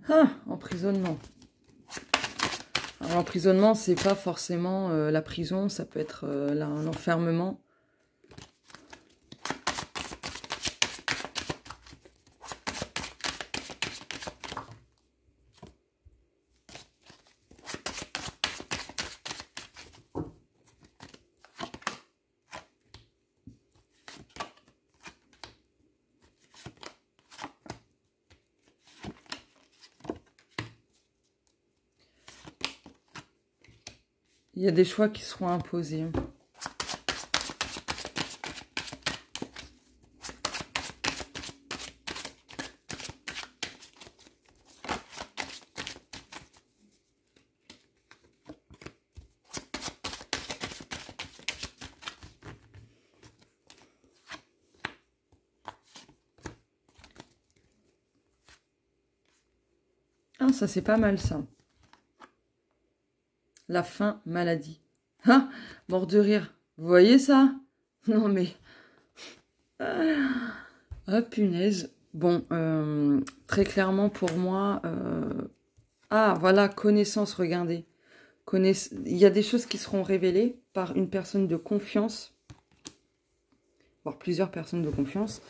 Ah, emprisonnement. Alors, l'emprisonnement, c'est pas forcément la prison, ça peut être l'enfermement. Il y a des choix qui seront imposés. Ah, ça c'est pas mal ça. La fin, maladie. Ah, mort de rire. Vous voyez ça? Non mais... Ah, punaise. Bon, très clairement pour moi... Ah, voilà, connaissance, regardez. Il y a des choses qui seront révélées par une personne de confiance, voire plusieurs personnes de confiance,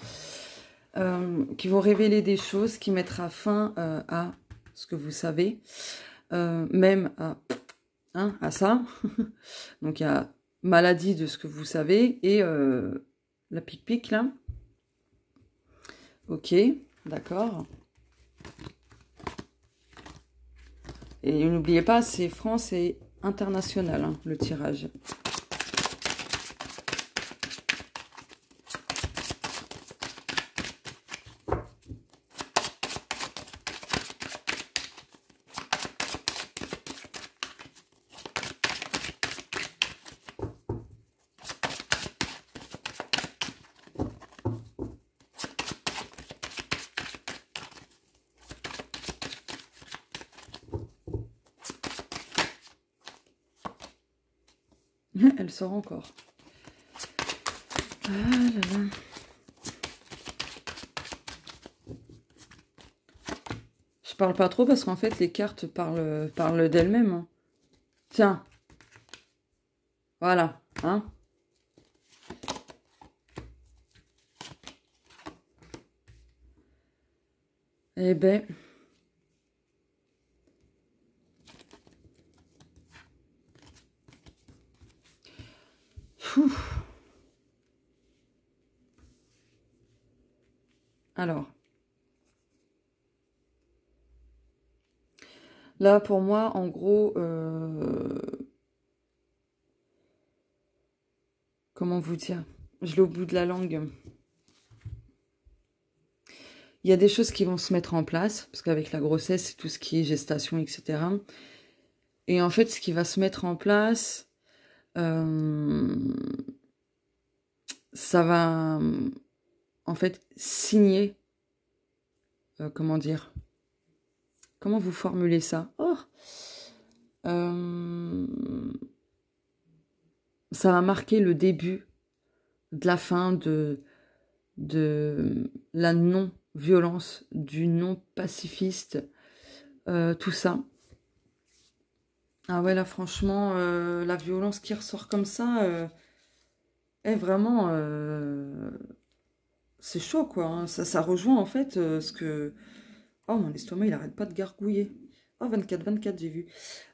qui vont révéler des choses qui mettra fin à ce que vous savez, même à ça. Donc il y a maladie de ce que vous savez et la pique-pique là. Ok, d'accord. Et n'oubliez pas, c'est France et international, hein, le tirage. Elle sort encore. Ah là là. Je parle pas trop parce qu'en fait les cartes parlent d'elles-mêmes. Hein. Tiens. Voilà. Hein. Eh ben. Fou. Alors. Là, pour moi, en gros, comment vous dire? Je l'ai au bout de la langue. Il y a des choses qui vont se mettre en place, parce qu'avec la grossesse, c'est tout ce qui est gestation, etc. Et en fait, ce qui va se mettre en place, ça va, en fait, signer, comment dire? Comment vous formulez ça? Oh, ça va marquer le début de la fin de la non violence, du non pacifiste, tout ça. Ah ouais, là, franchement, la violence qui ressort comme ça, est vraiment... c'est chaud, quoi. Hein. Ça rejoint, en fait, ce que... Oh, mon estomac, il arrête pas de gargouiller. Oh, 24, j'ai vu.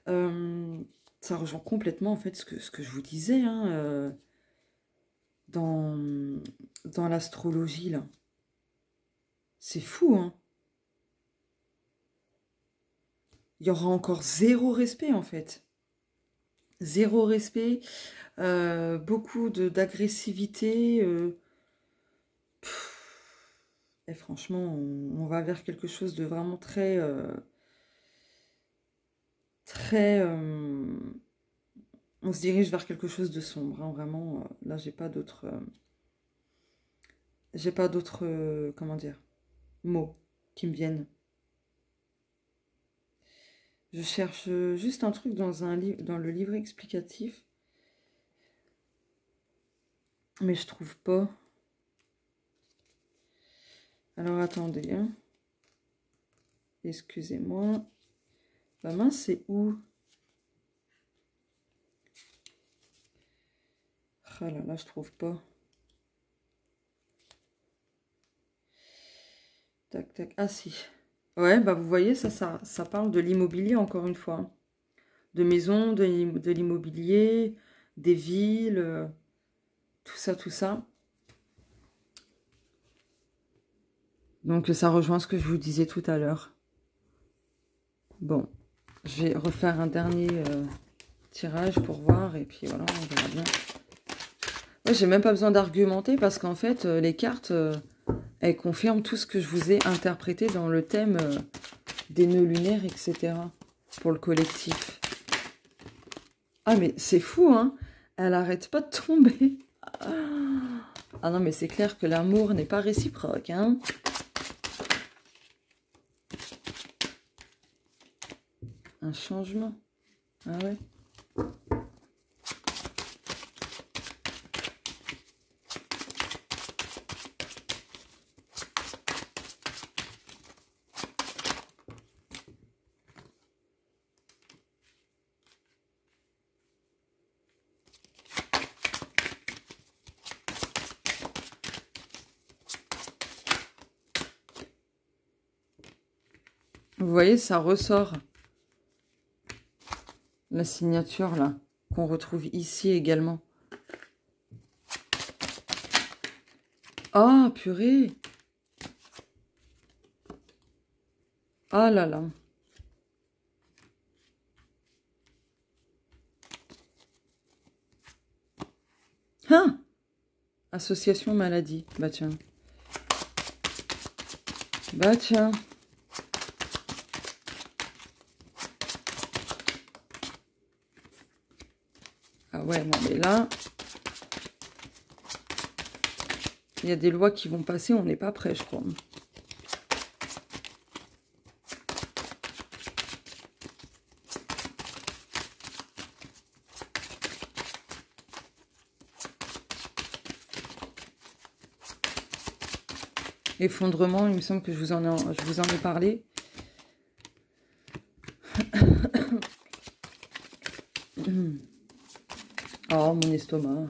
Ça rejoint complètement, en fait, ce que je vous disais, hein, dans, dans l'astrologie, là. C'est fou, hein. Il y aura encore zéro respect, en fait. Zéro respect, beaucoup d'agressivité. Et franchement, on va vers quelque chose de vraiment très... très... on se dirige vers quelque chose de sombre, hein, vraiment. Là, j'ai pas d'autres... j'ai pas d'autres... comment dire mots qui me viennent. Je cherche juste un truc dans dans le livret explicatif. Mais je trouve pas. Alors attendez. Hein. Excusez-moi. La main, c'est où? Ah là là, je trouve pas. Tac, tac. Ah si. Ouais, bah vous voyez, ça parle de l'immobilier encore une fois. De maisons, de l'immobilier, des villes, tout ça, tout ça. Donc ça rejoint ce que je vous disais tout à l'heure. Bon, je vais refaire un dernier tirage pour voir et puis voilà, on verra bien. Ouais, j'ai même pas besoin d'argumenter parce qu'en fait, les cartes, elles confirment tout ce que je vous ai interprété dans le thème des nœuds lunaires, etc. pour le collectif. Ah mais c'est fou, hein. Elle arrête pas de tomber. Ah non, mais c'est clair que l'amour n'est pas réciproque, hein. Un changement. Ah ouais. Vous voyez, ça ressort. La signature, là, qu'on retrouve ici également. Ah, purée. Ah là là. Hein? Association maladie. Bah tiens. Bah tiens. Ah ouais, non mais là... Il y a des lois qui vont passer, on n'est pas prêt, je crois. Effondrement, il me semble que je vous en ai parlé. Oh, mon estomac.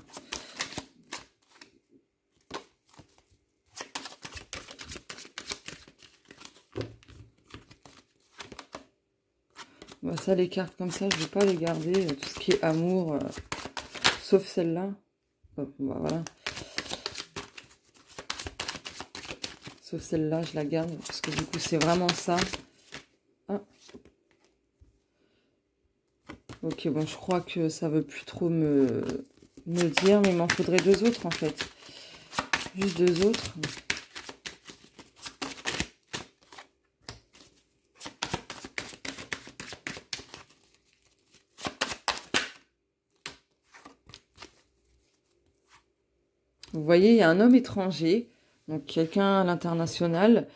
Bah, ça, les cartes comme ça, je ne vais pas les garder. Tout ce qui est amour, sauf celle-là. Bah, voilà. Sauf celle-là, je la garde. Parce que du coup, c'est vraiment ça. Ah. Ok, bon, je crois que ça veut plus trop me dire. Mais il m'en faudrait deux autres, en fait. Juste deux autres. Vous voyez, il y a un homme étranger, donc quelqu'un à l'international.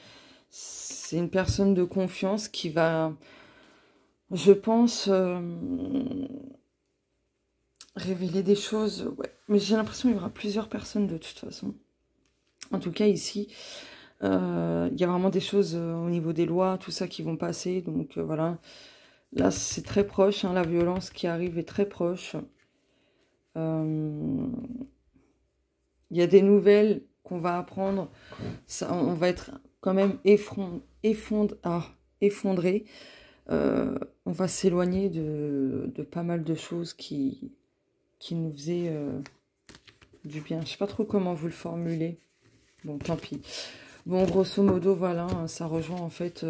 C'est une personne de confiance qui va, je pense, révéler des choses. Ouais. Mais j'ai l'impression qu'il y aura plusieurs personnes de toute façon. En tout cas, ici, il il y a vraiment des choses au niveau des lois, tout ça qui vont passer. Donc voilà. Là, c'est très proche, hein, la violence qui arrive est très proche. Il y a des nouvelles qu'on va apprendre. Ça, on va être quand même effondré. On va s'éloigner de pas mal de choses qui nous faisaient du bien. Je sais pas trop comment vous le formuler. Bon, tant pis. Bon, grosso modo, voilà, hein, ça rejoint en fait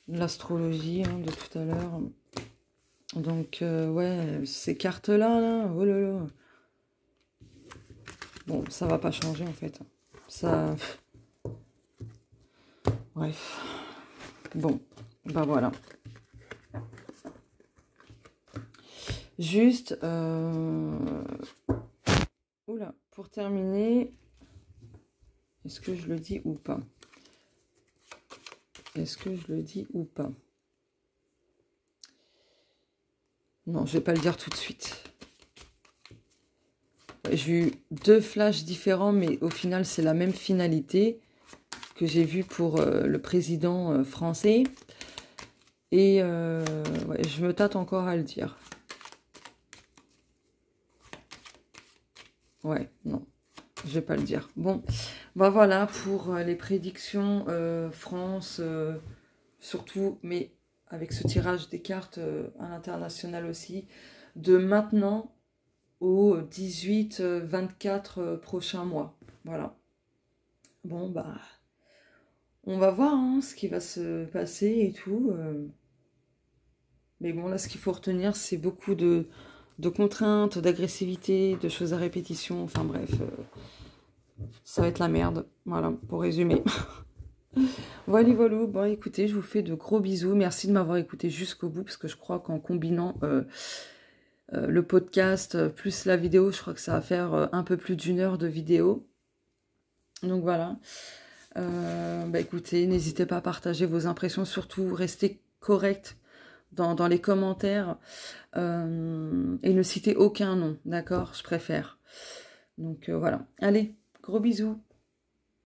l'astrologie hein, de tout à l'heure. Donc, ouais, ces cartes-là, là, oh là là. Bon, ça va pas changer en fait. Ça... Bref. Bon, bah voilà. Juste, oula, pour terminer, est-ce que je le dis ou pas? Est-ce que je le dis ou pas? Non, je vais pas le dire tout de suite. J'ai eu 2 flashs différents, mais au final, c'est la même finalité que j'ai vue pour le président français. Et ouais, je me tâte encore à le dire. Ouais, non, je vais pas le dire. Bon, bah voilà pour les prédictions France, surtout, mais avec ce tirage des cartes à l'international aussi, de maintenant aux 18-24 prochains mois. Voilà. Bon, bah, on va voir hein, ce qui va se passer et tout. Mais bon, là, ce qu'il faut retenir, c'est beaucoup de contraintes, d'agressivité, de choses à répétition. Enfin bref, ça va être la merde. Voilà, pour résumer. Voilà, voilà. Bon, écoutez, je vous fais de gros bisous. Merci de m'avoir écouté jusqu'au bout, parce que je crois qu'en combinant le podcast plus la vidéo, je crois que ça va faire un peu plus d'1 heure de vidéo. Donc voilà. Bah écoutez, n'hésitez pas à partager vos impressions, surtout restez correct dans les commentaires et ne citez aucun nom, d'accord? Je préfère. Donc voilà. Allez, gros bisous.